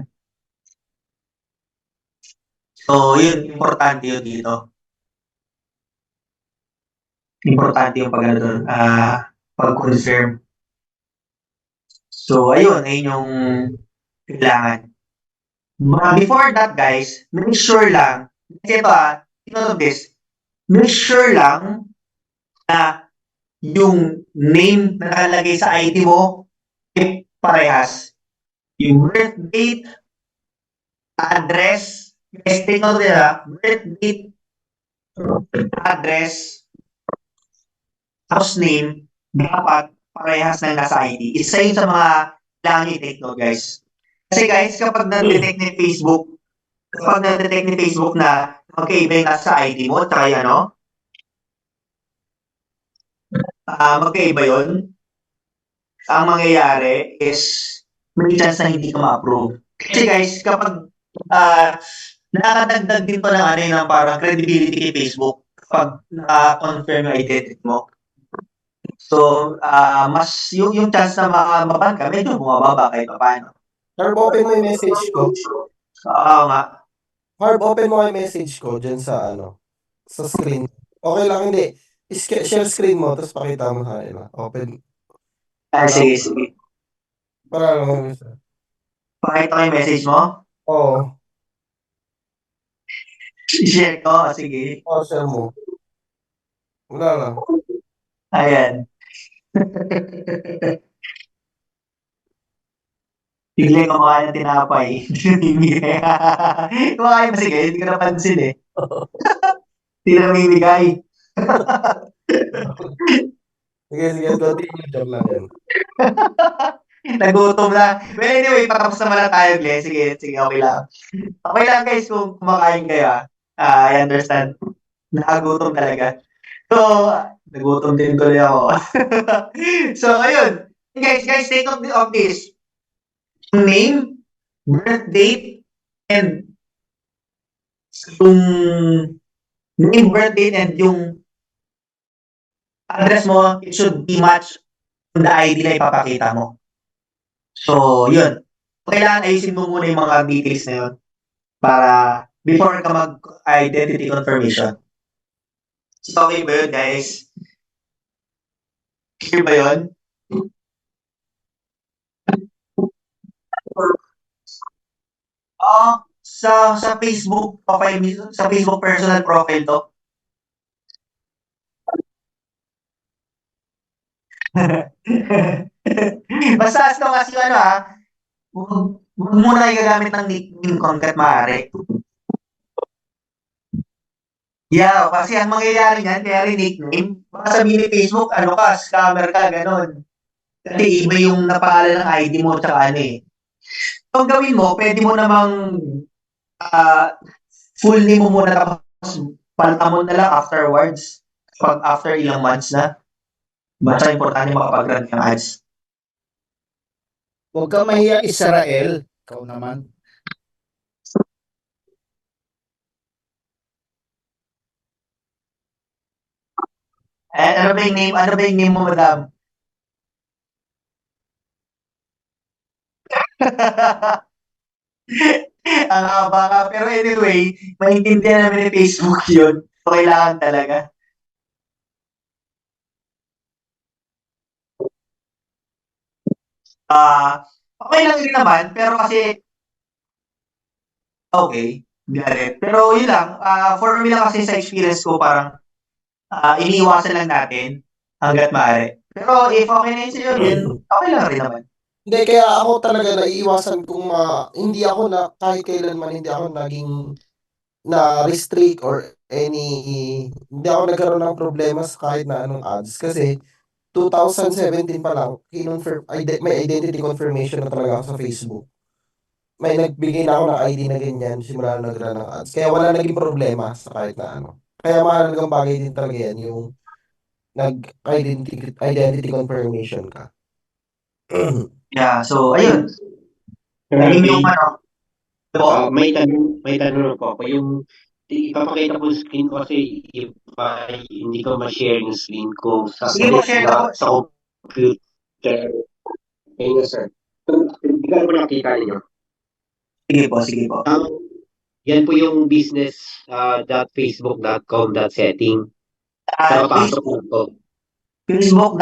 So, yun, importante yun dito. Importante yung pag-confirm. So, ayun yung kailangan. Before that, guys, make sure lang, kasi ito take note of this, make sure lang na yung name na nakalagay sa ID mo ay parehas. Yung birth date, address, guys, take note nila, birth date, address, house name, dapat parehas na nasa ID. Isa yun sa mga kailangan nyo i-take note, guys. Kasi guys, kapag na-detect ni Facebook na magkaiba yung nasa ID mo, tsaka yung magkaiba yun, ang mangyayari is may chance na hindi ka ma-approve. Kasi guys, kapag nakakadagdag din to ng ng parang credibility kay Facebook kapag na-confirm yung identity mo. So, mas yung chance na maban ka, medyo bumababa kahit pa paano. Harb, open mo yung message ko. Oo nga. Harb, open mo yung message ko dyan sa sa screen. Okay lang, hindi. Share screen mo, tapos pakita mo sa akin. Open. Sige. Para lang. Pakita ko yung message mo. Oo. I-share ko. Sige. Share mo. Wala lang. Ayan. Bigla kumakain ng tinapay. Kumakain ba sige? Hindi ko napansin eh. Hindi na namimigay. Sige, continue. Joke lang yan. Nagutom na. Well, anyway, patapos naman na tayo, Glenn. Sige, okay lang. Okay lang guys kung kumakain kayo. I understand. Nakagutom talaga. So, nagutom din tuloy ako. So, ayun. Guys, take note of this. Yung name, birth date, and yung name, birth date, and yung address mo, it should be matched on the ID na ipapakita mo. So, yun. Kailangan ayusin mo muna yung mga details na yun para before ka mag-identity confirmation. So, okay ba yun, guys? Clear ba yun? Sa Facebook profile mismo, sa Facebook personal profile to. Basta as long as yung huwag muna kayo gagamit ng nickname ko hanggat maaari. Yeah, kasi ang mangyayari niyan, kaya rin nickname, baka sabihin ni Facebook, scammer ka, ganon. Kasi iba yung napangalan ng ID mo, tsaka So, ang gawin mo, pwede mo namang full name mo muna tapos palitan mo na lang afterwards. Pag after ilang months na. Basta importante makapag-run ng ads. Huwag ka mahiya, Israel. Ikaw naman. Ano ba yung name mo, madam? Ang haba ka. Pero anyway, maintindihan namin ni Facebook yun. So, kailangan talaga. Okay lang rin naman, pero kasi okay, got it. Pero yun lang, for me lang kasi sa experience ko, parang iniiwasan lang natin hanggat maaari. Pero if okay na yun sa'yo, then okay lang rin naman. Hindi, kaya ako talaga naiiwasan kung hindi ako kahit kailanman hindi ako naging na-restrict or hindi ako nagkaroon ng problema sa kahit na anong ads. Kasi 2017 pa lang, may identity confirmation na talaga ako sa Facebook. May nagbigay na ako ng ID na ganyan, simula na nag-run ng ads. Kaya wala naging problema sa kahit na ano. Kaya mahalagang bagay din talaga yan, yung identity confirmation ka. Yeah, so ayun. Ayun yung may tanong po ako. Yung ipapakita ko yung screen ko kasi hindi ko ma-share yung screen ko sa computer. Ayun, sir. Hindi ko naman nakita ninyo. Sige po. Yan po yung business.facebook.com.setting. Sa papasok po. Facebook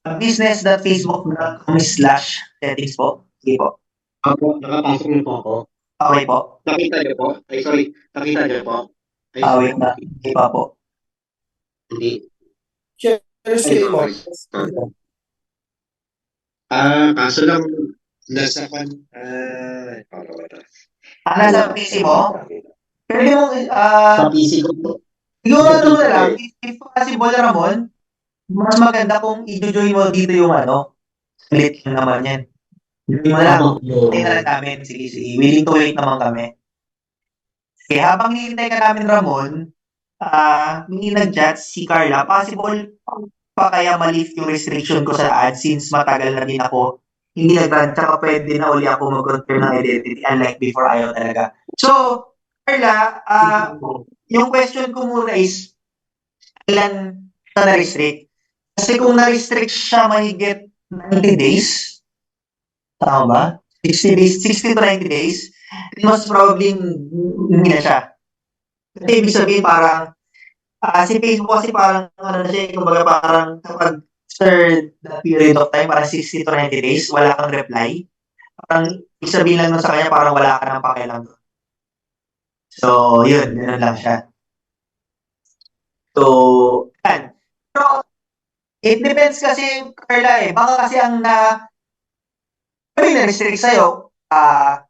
business.facebook.com/settings po. Sige po. Opo, nakapasok na po ako. Okay po. Nakita niyo po? Ay, sorry. Nakita niyo po? Ay, Wait na. Hindi pa po. hindi. Share screen mo. Kaso lang, nasa kan, Nasa PC mo? Pwede mo, sa PC ko po. siguro ano na lang, if possible, Ramon, mas maganda kung i-join mo dito yung split lang naman yan. Join mo lang. Hintay na lang namin. Sige, sige. Willing to wait naman kami. Sige, habang hihintay ka namin, Ramon, may nag-chat si Carla. Possible pa kaya ma-lift yung restriction ko sa ads since matagal na din ako hindi nag-run. Tsaka pwede na uli ako mag-confirm ng identity unlike before ayaw talaga. So, Carla, yung question ko muna is, ilan ka na-restrict? Kasi kung na-restrict siya mahigit 90 days, tama ba? 60 days, 60 to 90 days, most probably hindi na siya. Kasi ibig sabihin parang, si Facebook kasi parang, ano na siya, kumbaga parang kapag after the period of time, parang 60 to 90 days, wala kang reply. Parang, ibig sabihin lang nun sa kanya, parang wala ka ng pakialam doon. So, yun, gano'n lang siya. So, yan. Pero, it depends kasi, Carla baka kasi ang na-restrict sa'yo, an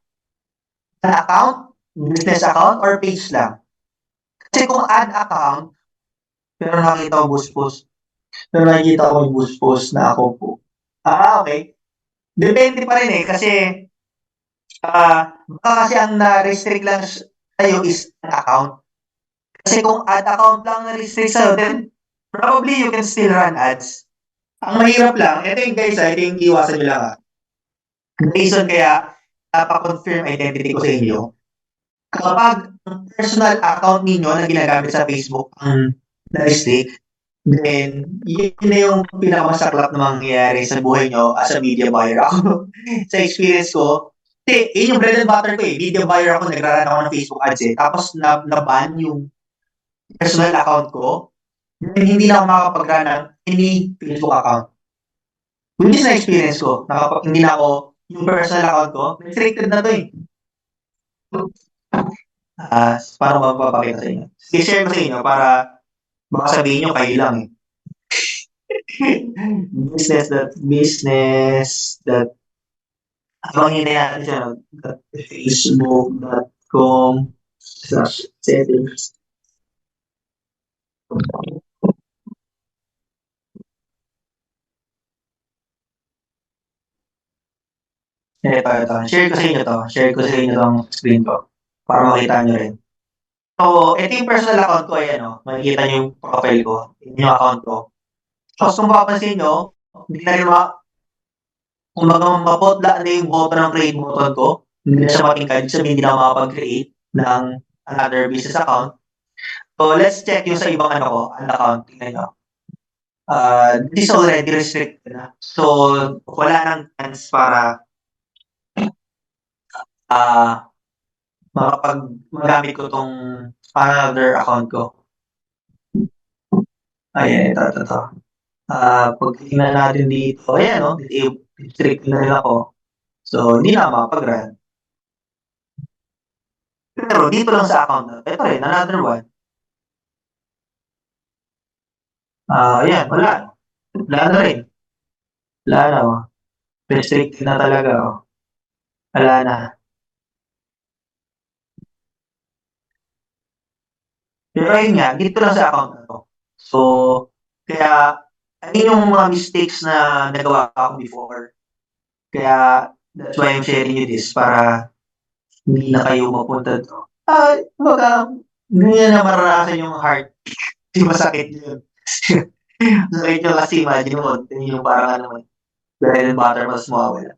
account, business account, or page lang. Kasi kung ad account, pero nakita ko boost. Pero nakikita ko yung boost na ako po. Okay. Depende pa rin kasi baka kasi ang na-restrict lang sa'yo is an account. Kasi kung ad account lang na-restrict sa'yo, then probably you can still run ads. Ang mahirap lang, ito yung guys, ito yung iwasan nyo lang. Reason kaya napakonfirm identity ko sa inyo. Kapag ang personal account ninyo na ginagamit sa Facebook ang na-restrict, then yun na yung pinakamasaklap na mangyayari sa buhay nyo as a media buyer. Ako, sa experience ko, yun yung bread and butter ko media buyer ako, nagraran ako ng Facebook ads Tapos na-ban yung personal account ko, then hindi na ako makakapag-run ng any Facebook account. Which is na experience ko, hindi na ako, yung personal account ko, restricted na to paano ba mapapakita sa inyo? I-share ko sa inyo para baka sabihin nyo kayo lang business that habang hindi natin siya facebook.com/settings ito. Share ko sa inyo tong screen ko para makita nyo rin. So, ito yung personal account ko, makikita nyo yung profile ko, yung account ko. So, kung mapapansin nyo, hindi na rin mapotla na yung button ng create button ko, hindi na siya matingkad, sabihin hindi na ako makapag-create ng another business account. So, let's check yung sa ibang account. Tingnan nyo. This is already restricted na. So, wala nang chance para magamit ko tong another account ko. Ayan, ito. Pag tingnan natin dito, ayan restrict na rin ako. So, hindi na makapag-run. Pero dito lang sa account na, ito rin, another one. Ayan, wala. Wala na rin. Wala na, restricted na talaga, Wala na. Pero ayun nga, dito lang sa account na to. So, kaya, ayun yung mga mistakes na nagawa ko before. Kaya, that's why I'm sharing you this para hindi na kayo mapunta to. Hindi na maranasan yung heart. Hindi masakit yun. Masakit yun kasi imagine mo, yung parang bread and butter mas mawawala.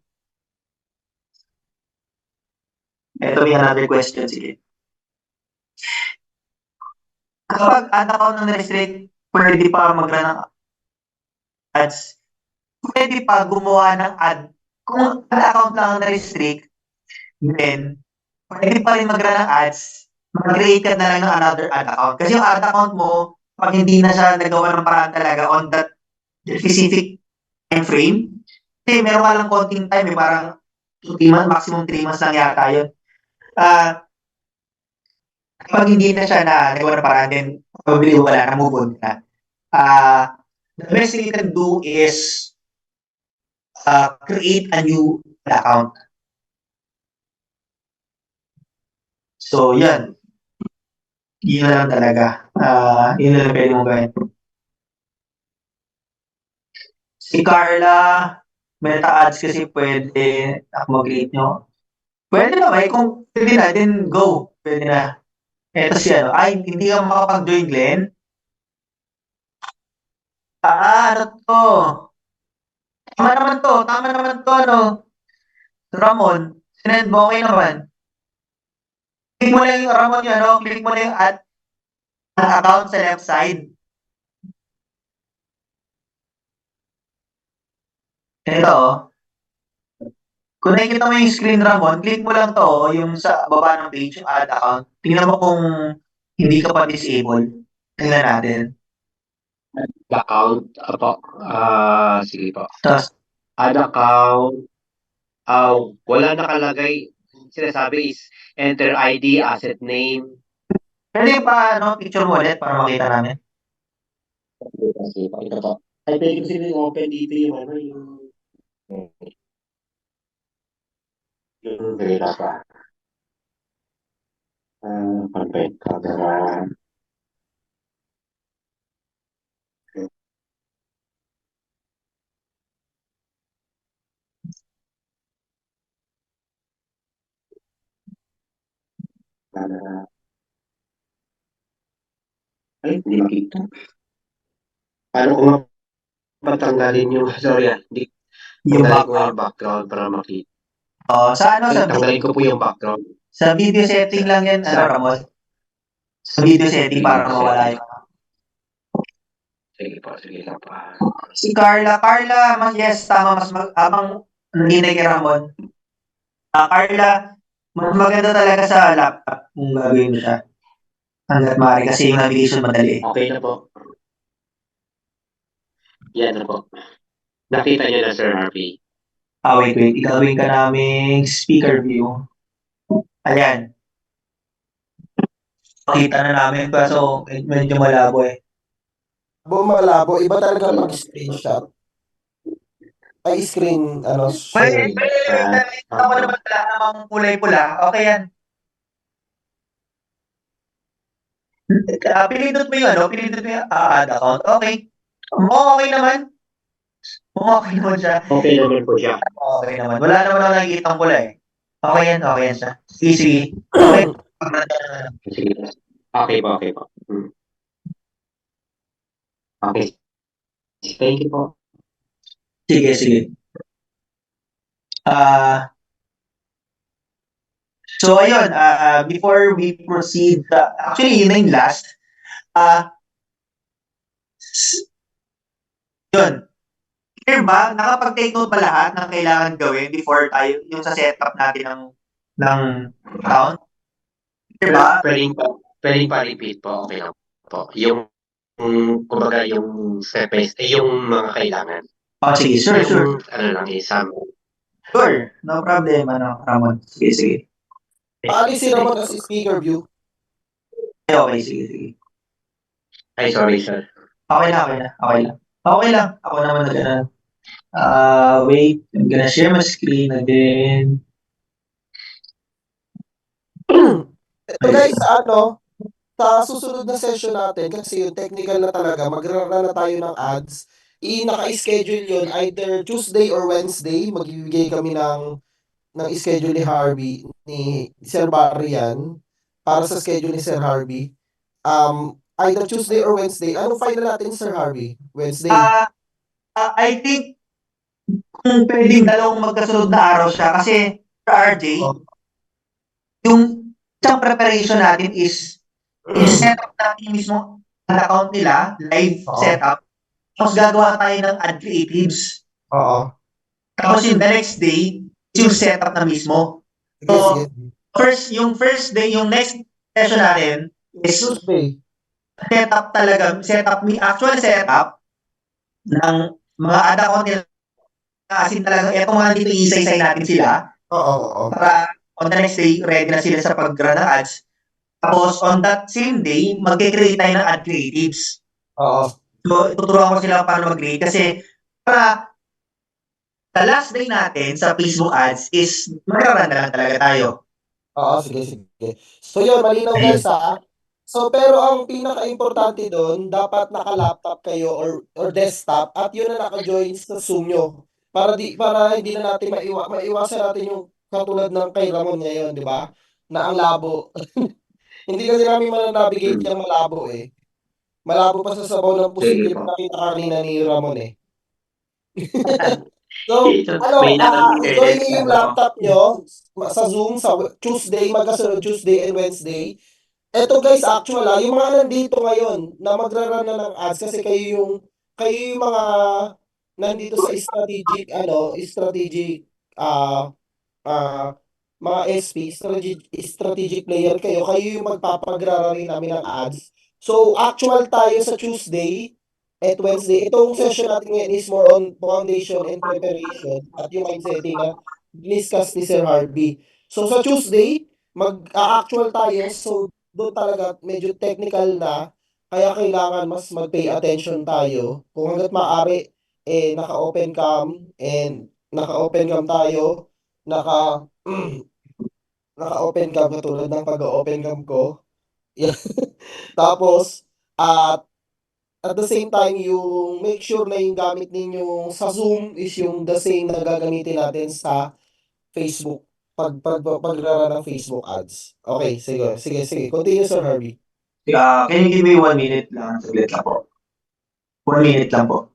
Ito may another question, sige. Kapag ad account ng restrict, pwede pa mag-run ng ads. Pwede pa gumawa ng ad. Kung ad account lang ang na-restrict, then pwede pa rin mag-run ng ads. Mag-create ka na lang ng another ad account. Kasi yung ad account mo, pag hindi na siya nagawa ng paraan talaga on that specific time frame. Kasi meron ka lang konting time, parang 3 months, maximum 3 months lang yata yun. Kapag hindi na siya nagawa ng paraan, then probably wala na, move on na. The best thing you can do is create a new account. So, yan. Yun na lang talaga. Yun na lang pwede mong gawin. Si Carla, meta ads kasi pwede ako mag-rate nyo. Pwede na ba? Kung pwede na, then go. Pwede na. Eto si ano. Ay, hindi ka makapag-join, Glenn? Ano to? Tama naman to, ano? Ramon, sinend mo, okay naman. Click mo lang yung Ramon yun, ano? Click mo lang yung add account sa left side. Ito, oh. Kung nakikita mo yung screen, Ramon, click mo lang to, oh, yung sa baba ng page, yung add account. Tingnan mo kung hindi ka pa disable. Tingnan natin. Account, po. Sige po. Tapos, Add account. Wala nakalagay. Sinasabi is enter ID, asset name. pwede pa, ano, picture mo ulit para makita namin. Kasi po, ito po. Ay, pwede kasi open dito yung ano, yung data pa. Perfect. Camera. Camera. Ay, hindi makita. Paano ko matanggalin yung, sorry hindi. Yung Tanggalin ko background. yung background para makita. Sa ano, Tanggalin ko po yung background. sa video setting lang yan, ano, Ramon? Sa video setting para mawala yung Sige po, sige lang pa. si Carla, yes, tama, habang nanginay kay Ramon. Carla, mas maganda talaga sa laptop kung gagawin mo siya. Hanggat maaari kasi yung navigation madali. Okay na po. Yan na po. Nakita niyo na, Sir Harvey. Wait. Igawin ka naming speaker view. Ayan. Pakita na namin pa, so medyo malabo eh. Malabo, iba talaga pag screenshot. Ay, screen, ano, share. Ako naman wala namang kulay pula. Okay yan. Pinindot mo yung add account. Okay. Okay naman. Okay naman siya. Okay naman po siya. Okay naman. Wala naman ako nakikita ang pula eh. Okay yan siya. Sige. Okay. Sige. Okay po. Okay. Thank you po. Sige. So ayun, before we proceed, actually yun na yung last. Yun. Clear ba? Nakapag-take note ba lahat ng kailangan gawin before tayo, yung sa setup natin ng account? Clear ba? Pwedeng pa repeat po. Okay lang po. Yung kumbaga yung steps, yung mga kailangan. Sige, sure. Ano lang, isang. Sure, no problem, Ramon. Sige. Paalisin naman kasi speaker view. Okay, sige. Ay, sorry, sir. Okay lang. Ako naman wait, I'm gonna share my screen and then Ito guys, sa susunod na session natin, kasi yung technical na talaga, magra-run na tayo ng ads. Naka-schedule yun, either Tuesday or Wednesday, magbibigay kami ng schedule ni Harvey, ni Sir Barry yan, para sa schedule ni Sir Harvey. Either Tuesday or Wednesday. Anong final natin, Sir Harvey? Wednesday. I think kung pwedeng dalawang magkasunod na araw siya kasi RJ, yung isang preparation natin is yung setup natin mismo ang account nila, live setup. Tapos gagawa tayo ng ad creatives. Oo. Tapos yung the next day, yung setup na mismo. So, yung first day, yung next session natin is Tuesday. actual setup ng mga ad account nila As in talaga, eto mga dito iisa-isay natin sila Oo. para on the next day, ready na sila sa pag-run ng ads. Tapos, on that same day, magkikreate tayo ng ad creatives. Oo. So, tuturuan ko sila paano mag-create kasi para the last day natin sa Facebook ads is mag-run na lang talaga tayo. Oo, sige. So yun, malinaw guys ha. So pero ang pinaka-importante doon, dapat naka-laptop kayo or desktop at yun na naka-join sa Zoom nyo. Para hindi na natin maiwasan natin yung katulad ng kay Ramon ngayon, di ba? Na ang labo. Hindi kasi namin navigate yung malabo eh. Malabo pa sa sabaw ng pusit Sige yung po. nakita kanina ni Ramon eh. So, May i-join naka-internet niyo na yung ako. laptop nyo sa Zoom sa Tuesday, magkasunod Tuesday and Wednesday. Eto guys, actual yung mga nandito ngayon na magra-run na ng ads kasi kayo yung mga nandito sa strategic ah ah mga SP, strategic player kayo yung magpapagrarari namin ng ads. So, actual tayo sa Tuesday at Wednesday. Itong session natin ngayon is more on foundation and preparation at yung mindsetting na discuss ni Sir Harvey. So, sa Tuesday, mag-actual tayo. So, doon talaga medyo technical na. Kaya kailangan mas mag-pay attention tayo. Kung hanggat maaari, naka-open cam and naka-open cam tayo. Naka-open cam katulad ng pag-open cam ko. Yeah. Tapos, at at the same time, yung make sure na yung gamit ninyo sa Zoom is yung the same na gagamitin natin sa Facebook. Pagrara ng Facebook ads. Okay, sige. Continue, Sir Harvey. Can you give me 1 minute lang? Saglit lang po. 1 minute lang po.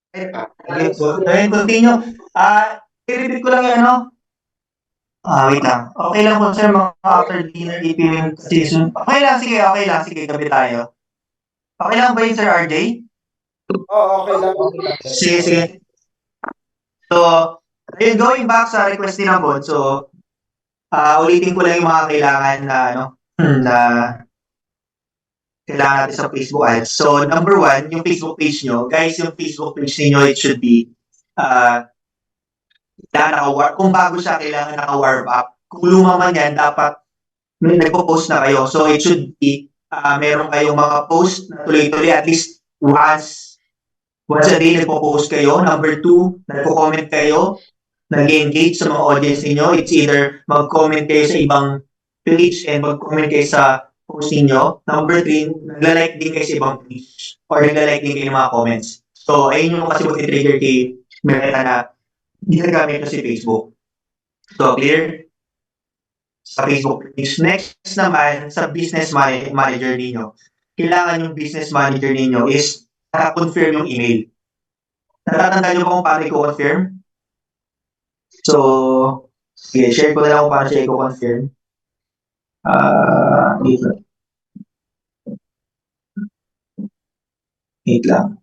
Okay, so, ayun, continue. I-repeat ko lang yung ano. Wait lang. Okay lang po, sir, mga after dinner EPM season. Okay lang, sige, gabi tayo. Okay lang ba yun, Sir RJ? Oo, okay lang. Sige. So, ayun, going back sa request ni Ramon, so, ulitin ko lang yung mga kailangan na, na kailangan natin sa Facebook ads. So, number 1, yung Facebook page nyo. Guys, yung Facebook page niyo it should be, kung bago siya, kailangan naka-warm up. Kung luma man yan, dapat may nagpo-post na kayo. So, it should be, meron kayong mga post na tuloy-tuloy, at least once a day, nagpo-post kayo. Number 2, nagpo-comment kayo, nag-engage sa mga audience niyo. It's either mag-comment kayo sa ibang page and mag-comment kayo sa post niyo. Number 3, nagla-like din kayo sa ibang page or nagla-like din kayo ng mga comments. So, ayun yung kasi mag-trigger kay Meta na ginagamit nyo si Facebook. So, clear? Sa Facebook page. Next naman, sa business manager ninyo. Kailangan yung business manager ninyo is naka-confirm yung email. Natatandaan nyo ba kung paano i-confirm? So, sige, share ko na lang kung paano siya i-confirm. Wait lang.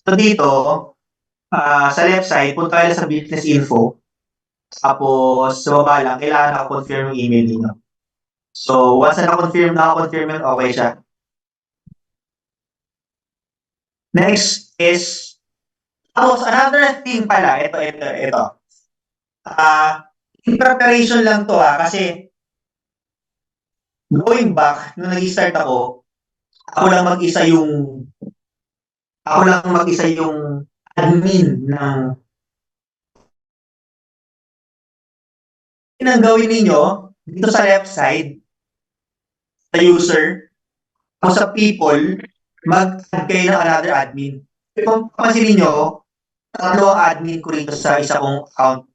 So, dito, sa left side, punta kayo sa business info. Tapos, sa baba lang, kailangan naka-confirm yung email niyo. So, once na naka-confirm yun, okay siya. Next is, tapos another thing pala, ito. In preparation lang to kasi going back, nung nag-start ako lang mag-isa yung admin ng ang gawin ninyo dito sa left side, sa user, o sa people, mag-add kayo ng another admin. Kung papansin niyo, tatlo ang admin ko rito sa isa kong account.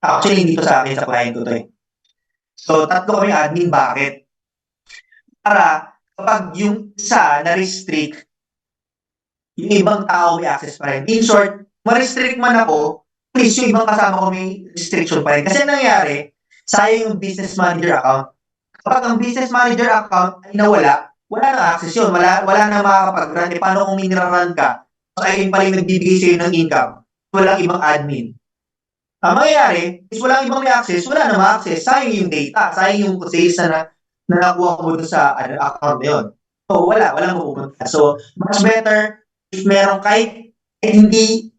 Actually, hindi to sa akin, sa client ko to eh. So, tatlo kami admin. Bakit? Para kapag yung isa na-restrict, yung ibang tao may access pa rin. In short, ma-restrict man ako, at least yung ibang kasama ko may restriction pa rin. Kasi nangyari, sayang yung business manager account. Kapag ang business manager account ay nawala, wala nang access yun. Wala nang makakapag-run. Paano kung miniraran ka? So, ayun pala yung nagbibigay sa'yo ng income. Walang ibang admin. Ang mangyayari, is walang ibang may access, wala nang ma-access. Sayang yung data. Sayang yung sales na nakuha mo doon sa account na yun. So, walang mapupunta. So, much better if meron kahit hindi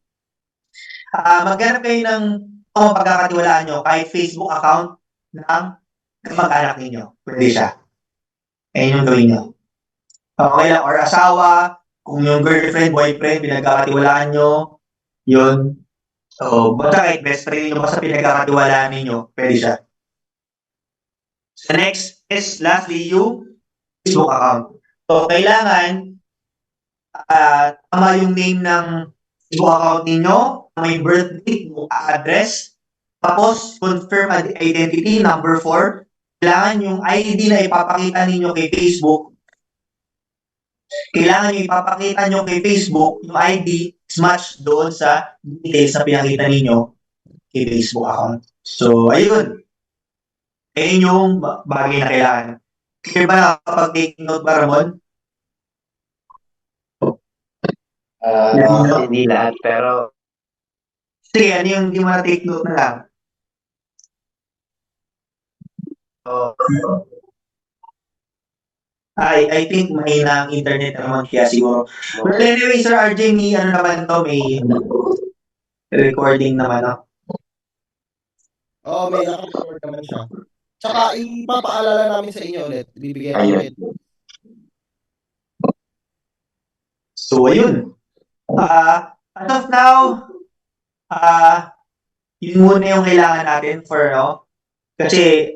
maghanap kayo ng pagkakatiwalaan nyo, kahit Facebook account ng kamag-anak ninyo. Pwede siya. Ayun yung gawin nyo. Okay lang, or asawa, kung yung girlfriend, boyfriend, pinagkakatiwalaan nyo, yun. So, basta kahit best friend nyo, basta pinagkakatiwalaan ninyo, pwede siya. So, next is, lastly, yung Facebook account. So, kailangan tama yung name ng Facebook account ninyo, may birth date, address, tapos confirm identity, number 4. Kailangan yung ID na ipapakita ninyo kay Facebook. Kailangan yung ipapakita nyo kay Facebook, yung ID is matched doon sa details na pinakita ninyo kay Facebook account. So, ayun. Ayun yung bagay na kailangan. Clear ba nakapag-take note ba, Ramon? Hindi lahat, pero Sige, ano yung hindi mo na-take note na lang? I think mahina ang internet naman kaya siguro. Well, anyway, Sir RJ, may ano naman to, may recording naman, no? Oo, may naka-record naman siya. Tsaka ipapaalala namin sa inyo ulit. Bibigyan namin. So, ayun. As of now, yun muna yung kailangan natin for, no? Kasi,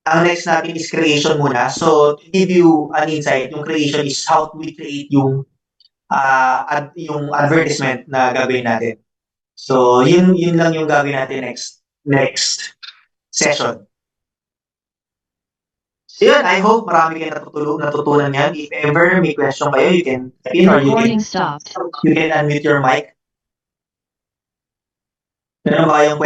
ang next natin is creation muna. So, to give you an insight, yung creation is how we create yung advertisement na gagawin natin. So, yun lang yung gagawin natin next session. So, yun, I hope marami kayo natutunan yan. If ever may question kayo, you can type in or Recording stopped. you can unmute your mic. Meron ba kayong